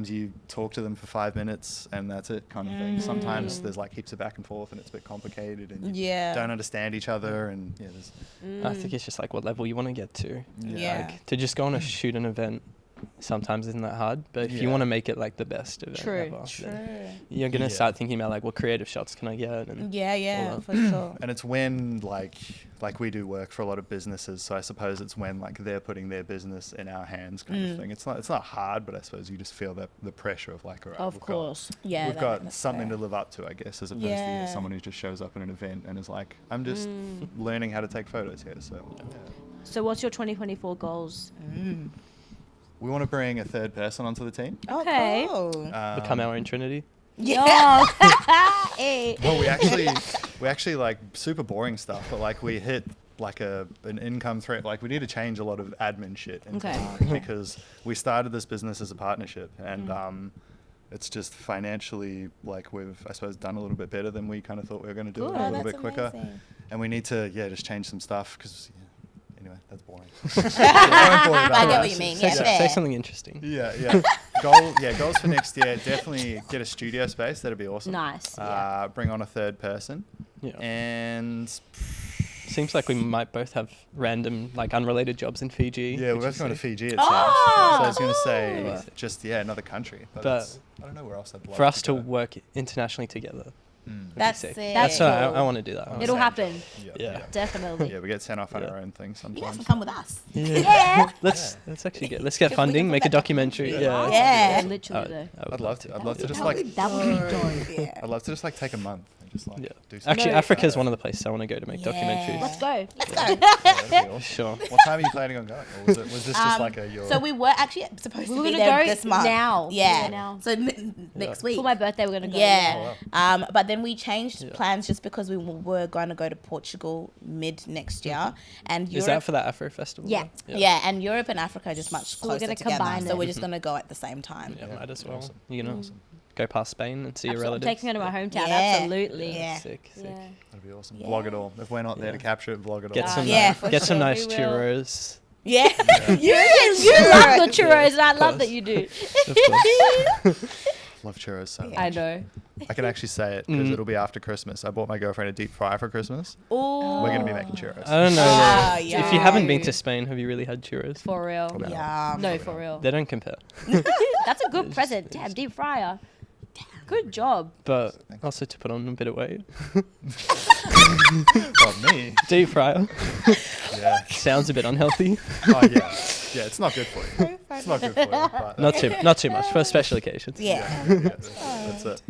you talk to them for 5 minutes and that's it kind of thing. Sometimes there's like heaps of back and forth and it's a bit complicated and you don't understand each other and I think it's just like what level you want to get to. Yeah. Like, to just go on a shoot an event sometimes isn't that hard, but if you want to make it like the best event ever, then you're gonna start thinking about like what creative shots can I get and for sure. And it's when like we do work for a lot of businesses, so I suppose it's when like they're putting their business in our hands kind of thing. It's not hard, but I suppose you just feel that the pressure of like, all right, Of course. we've got something to live up to, I guess, as opposed to someone who just shows up at an event and is like, I'm just learning how to take photos here. So what's your 2024 goals? We want to bring a third person onto the team. Okay. Cool. become our own Trinity. Yeah. Hey. Well, we actually like super boring stuff, but like we hit like an income threat. Like we need to change a lot of admin shit because we started this business as a partnership and it's just financially like we've, I suppose, done a little bit better than we kind of thought we were going to do, a little bit quicker. Amazing. And we need to just change some stuff because anyway, that's boring. I get what you mean. Say something interesting. Goals for next year, definitely get a studio space. That'd be awesome. Nice. Bring on a third person. Yeah. And seems like we might both have random, like, unrelated jobs in Fiji. yeah, we're both going to Fiji, it seems. Oh! So I was going to say just, another country. But But I don't know where else I'd love for us to go. work internationally together. That's sick. sick. That's So cool. I want to do that. It'll happen. Yeah. Definitely. Yeah, we get sent off on Yeah. our own thing You guys sometimes. can come with us. Let's actually let's get If we funding, can make put a that documentary. documentary. Yeah. Yeah. Literally though. I'd love to. I'd love to just That like. would be dope. Yeah. I'd love to just like take a month and Just like Yeah. do something. Actually, Africa's one of the places I want to go to make documentaries. Let's go. Let's go. Yeah, that'd be awesome. Sure. What time are you planning on going? Or was this just like a your? So we were actually supposed to We're be gonna there go this month. now. Yeah. Yeah, now. So next week. For my birthday, we're gonna go. Yeah. Oh, But then we changed Yeah. plans just because we were going to go to Portugal mid next year, and Is Europe. that for that Afro festival? Yeah. Yeah, and Europe and Africa are just much So we're closer gonna together. combine So it. we're just gonna go at the same time. Yeah, might as well. Awesome. You know, go past Spain and see your I'm relatives. taking her to my hometown. Yeah. Absolutely. Yeah. Sick. Yeah. That'd be awesome. Yeah. Vlog it all. If we're not there to capture it, vlog it all. Get some, Yeah, for get some sure. nice We will. churros. Yeah. You love the churros, and I love that you do. Of course. Love churros so much. I know. I can actually say it because Mm. it'll be after Christmas. I bought my girlfriend a deep fry for Christmas. Oh. We're gonna be making churros. I don't know. Ah, though. If you haven't been yum. to Spain, have you really had churros? For real. No. Yeah. No, for real. They don't compare. That's a good present. Damn, deep fryer. Good job. But also to put on a bit of weight. Well, me. Deep fryer. Yeah. Sounds a bit unhealthy. Oh yeah. Yeah, it's not good for you. It's not good for you. But Not too much for special occasions. Yeah. That's it.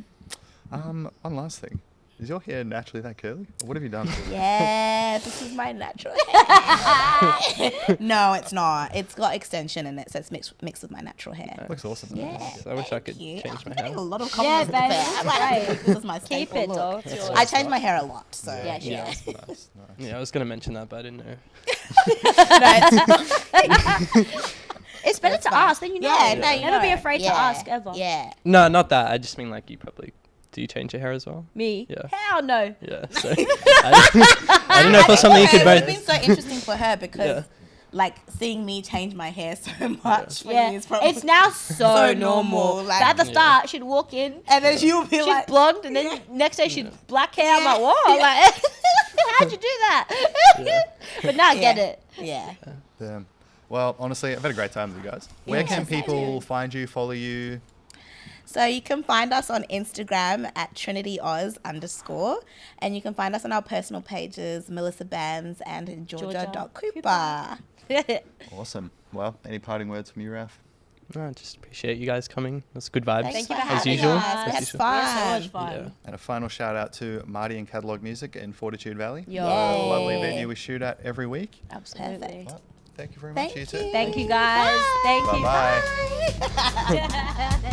One last thing. Is your hair naturally that curly? Or what have you done to it? Yeah, this is my natural hair. No, it's not. It's got extension in it, so it's mixed with my natural hair. It looks awesome. Yeah. I wish I could Cute. change I'm my getting hair. a lot of Yeah, compliments. babe. I'm like, Right. this is my Keep staple it, look. dog. It's yours. I change my hair a lot, so Yeah, she yeah. does. Nice. Yeah, I was gonna mention that, but I didn't know. It's better That's to fine. ask, then you know. Yeah, no, you Never be know. afraid to Yeah. ask ever. Yeah. No, not that. I just mean like you probably. Do you change your hair as well? Me? Yeah. Hell no. Yeah. So I don't know if it's something you could It would have both. been so interesting for her because, Yeah. like, seeing me change my hair so much for Yeah. me is probably... It's now so so normal. normal, like- But at the Yeah. start, she'd walk in. And then she would be She's like... blonde, and then next day she'd black hair. I'm Yeah. like, whoa, like, how'd you do that? Yeah. But now I get Yeah. it. Yeah. Damn. Well, honestly, I've had a great time with you guys. Where Yeah, can same people find you, follow you? So you can find us on Instagram at TrinityOz_, and you can find us on our personal pages, Melissa Bands and Georgia.Cooper. Awesome. Well, any parting words from you, Raf? No, I just appreciate you guys coming. That's good vibes. Thanks for you for having as usual. us. We As had usual. fun. Yeah, so much fun. Yeah. And a final shout out to Marty and Catalog Music in Fortitude Valley. Yo. Yay. Lovely venue we shoot at every week. Absolutely. Perfect. Well, thank you very Thank much, you you. two. Thank you guys. Thank you. Bye-bye. Bye.